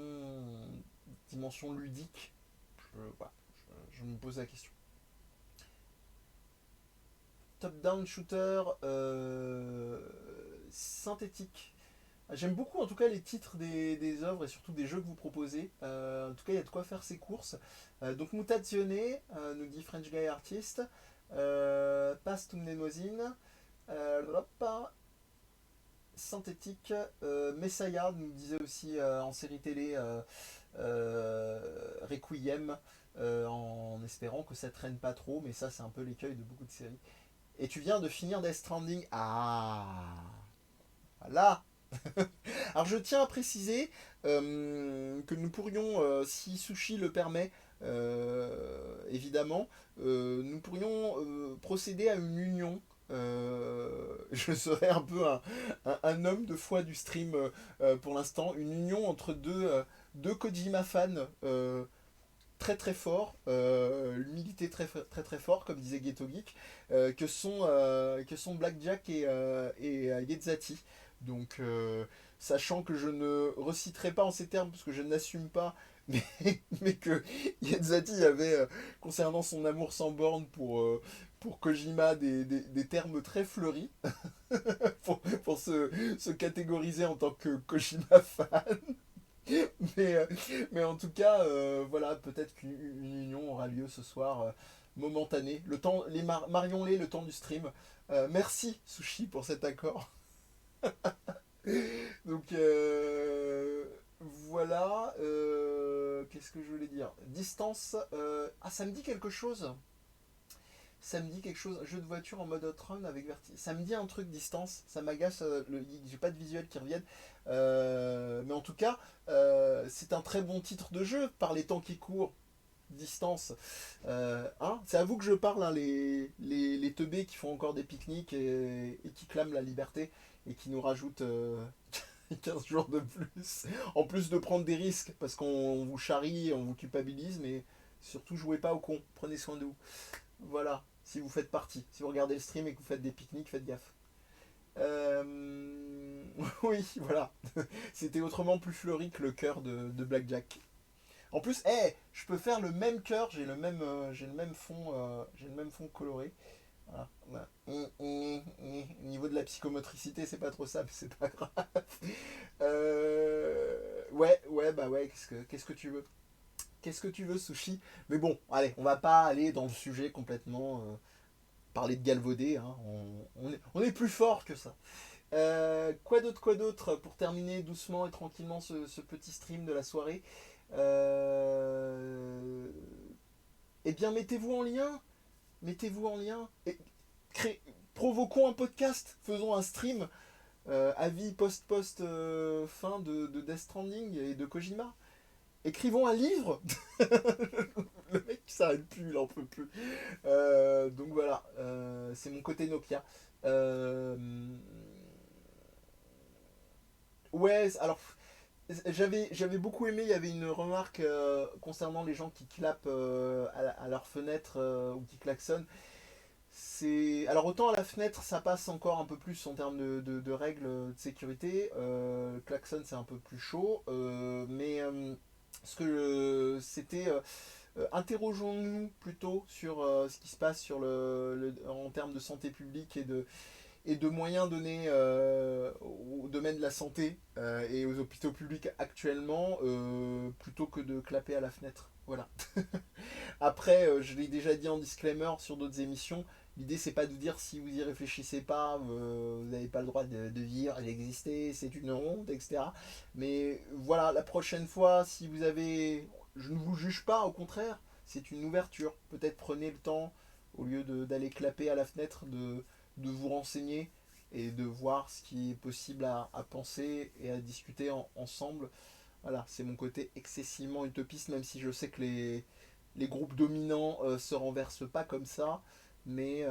dimension ludique, voilà, je me pose la question. Top-down shooter synthétique. J'aime beaucoup en tout cas les titres des œuvres et surtout des jeux que vous proposez. En tout cas, il y a de quoi faire ses courses. Donc Mutazione, nous dit French Guy Artist. Pass to Mnemosyne. Hop, synthétique. Messiah nous disait aussi en série télé Requiem, en espérant que ça traîne pas trop, mais ça c'est un peu l'écueil de beaucoup de séries. Et tu viens de finir Death Stranding. Ah, voilà. Alors je tiens à préciser que nous pourrions, si Sushi le permet, évidemment, nous pourrions procéder à une union. Je serais un peu un homme de foi du stream pour l'instant, une union entre deux Kojima fans très très forts, l'humilité très très fort, comme disait Ghetto Geek, que sont Blackjack et Yetzati. Donc, sachant que je ne reciterai pas en ces termes parce que je n'assume pas, mais, mais que Yetzati avait, concernant son amour sans borne pour Kojima, des termes très fleuris pour se catégoriser en tant que Kojima fan. Mais, euh, mais en tout cas, voilà, peut-être qu'une union aura lieu ce soir, momentanée. Le temps, marions-les le temps du stream. Merci Sushi pour cet accord. Donc voilà. Qu'est-ce que je voulais dire? Distance. Ah, ça me dit quelque chose. Ça me dit quelque chose. Jeu de voiture en mode outrun avec vertige. Ça me dit un truc distance. Ça m'agace. J'ai pas de visuel qui revienne. Mais en tout cas, c'est un très bon titre de jeu par les temps qui courent. Distance. Hein, c'est à vous que je parle, hein, les teubés qui font encore des pique-niques et qui clament la liberté et qui nous rajoutent 15 jours de plus. En plus de prendre des risques parce qu'on vous charrie, on vous culpabilise, mais surtout jouez pas au con. Prenez soin de vous. Voilà, si vous faites partie. Si vous regardez le stream et que vous faites des pique-niques, faites gaffe. Oui, voilà. C'était autrement plus fleuri que le cœur de Blackjack. En plus, je peux faire le même cœur, j'ai le même fond coloré. Voilà. Voilà. Au niveau de la psychomotricité, c'est pas trop ça, mais c'est pas grave. Bah ouais, qu'est-ce que tu veux? Qu'est-ce que tu veux, Sushi? Mais bon, allez, on va pas aller dans le sujet complètement, parler de galvaudé, hein. On est plus fort que ça. Quoi d'autre pour terminer doucement et tranquillement ce petit stream de la soirée. Euh, eh bien, mettez-vous en lien, et provoquons un podcast, faisons un stream, avis post-post fin de Death Stranding et de Kojima. Écrivons un livre. Le mec qui s'arrête plus, il en peut plus. Donc voilà, c'est mon côté Nokia. Euh, ouais, alors j'avais beaucoup aimé, il y avait une remarque concernant les gens qui clapent à leur fenêtre ou qui klaxonnent. Alors autant à la fenêtre ça passe encore un peu plus en termes de règles de sécurité. Klaxon c'est un peu plus chaud. Mais ce que c'était interrogeons-nous plutôt sur ce qui se passe en termes de santé publique et de moyens donnés au domaine de la santé et aux hôpitaux publics actuellement, plutôt que de clapper à la fenêtre. Voilà. Après, je l'ai déjà dit en disclaimer sur d'autres émissions, l'idée c'est pas de dire si vous y réfléchissez pas, vous n'avez pas le droit de vivre, d'exister, c'est une honte, etc. Mais voilà, la prochaine fois, si vous avez... Je ne vous juge pas, au contraire, c'est une ouverture. Peut-être prenez le temps, au lieu d'aller clapper à la fenêtre, de vous renseigner et de voir ce qui est possible à penser et à discuter ensemble. Voilà, c'est mon côté excessivement utopiste, même si je sais que les groupes dominants se renversent pas comme ça. Mais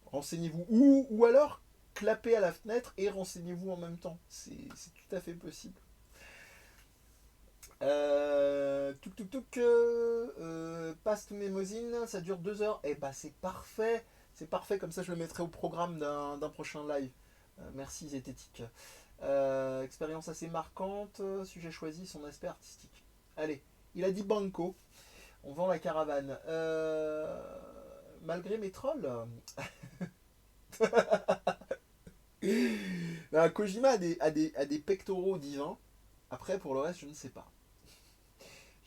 renseignez-vous. Ou alors, clapez à la fenêtre et renseignez-vous en même temps. C'est tout à fait possible. Passe to Mémosine, ça dure 2 heures. Et bah c'est parfait. C'est parfait, comme ça je le mettrai au programme d'un prochain live. Merci Zététique. Expérience assez marquante, sujet choisi, son aspect artistique. Allez, il a dit Banco. On vend la caravane. Malgré mes trolls. Non, Kojima a des pectoraux divins. Après, pour le reste, je ne sais pas.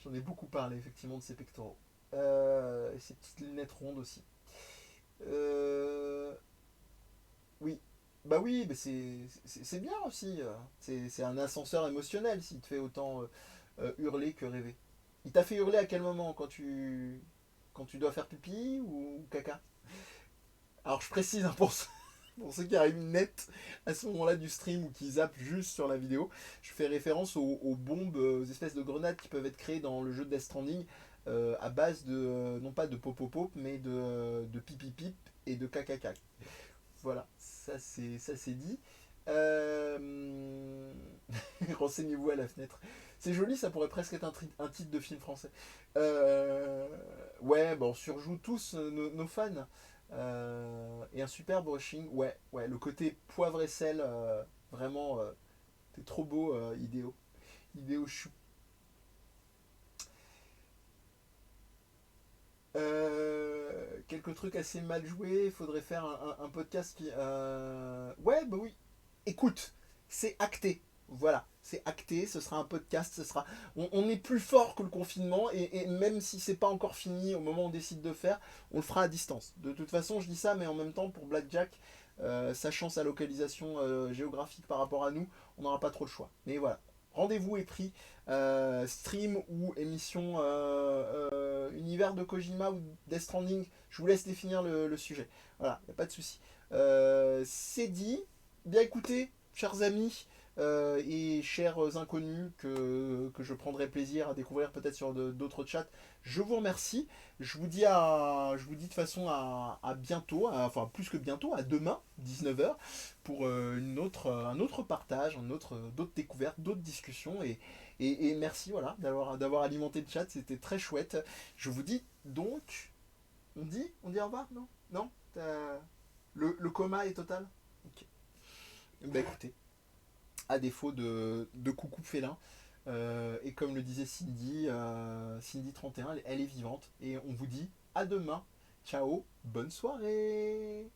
J'en ai beaucoup parlé, effectivement, de ses pectoraux. Et ses petites lunettes rondes aussi. Euh, oui. Bah oui, mais c'est bien aussi. C'est un ascenseur émotionnel s'il te fait autant hurler que rêver. Il t'a fait hurler à quel moment? Quand tu dois faire pipi ou caca? Alors je précise hein, pour ceux qui arrivent net à ce moment-là du stream ou qui zappent juste sur la vidéo, je fais référence aux bombes, aux espèces de grenades qui peuvent être créées dans le jeu Death Stranding à base de, non pas de pop mais de pipi pip et de caca. Voilà, ça c'est dit. Euh... Renseignez-vous à la fenêtre. C'est joli, ça pourrait presque être un titre de film français. Euh, Ouais, bon, on surjoue tous nos fans. Et un super brushing, ouais, ouais, le côté poivre et sel, vraiment, c'est trop beau, idéo. Idéo chou. Quelques trucs assez mal joués, il faudrait faire un podcast qui... Ouais, bah oui. Écoute, c'est acté. Voilà, c'est acté, ce sera un podcast, ce sera... On est plus fort que le confinement, et même si c'est pas encore fini au moment où on décide de faire, on le fera à distance. De toute façon, je dis ça, mais en même temps, pour Blackjack, sachant sa localisation géographique par rapport à nous, on n'aura pas trop le choix. Mais voilà, rendez-vous est pris. Stream ou émission univers de Kojima ou Death Stranding, je vous laisse définir le sujet. Voilà, y a pas de souci. C'est dit. Bien écoutez, chers amis et chers inconnus que je prendrai plaisir à découvrir peut-être sur d'autres chats, je vous remercie. Je vous dis de façon à bientôt, enfin plus que bientôt, à demain, 19h, pour un autre partage, d'autres découvertes, d'autres discussions. Et merci voilà, d'avoir alimenté le chat, c'était très chouette. Je vous dis donc, on dit au revoir, non? Non? Le coma est total? Ok. Bah écoutez, à défaut de coucou félin, et comme le disait Cindy, Cindy 31, elle est vivante. Et on vous dit à demain. Ciao, bonne soirée.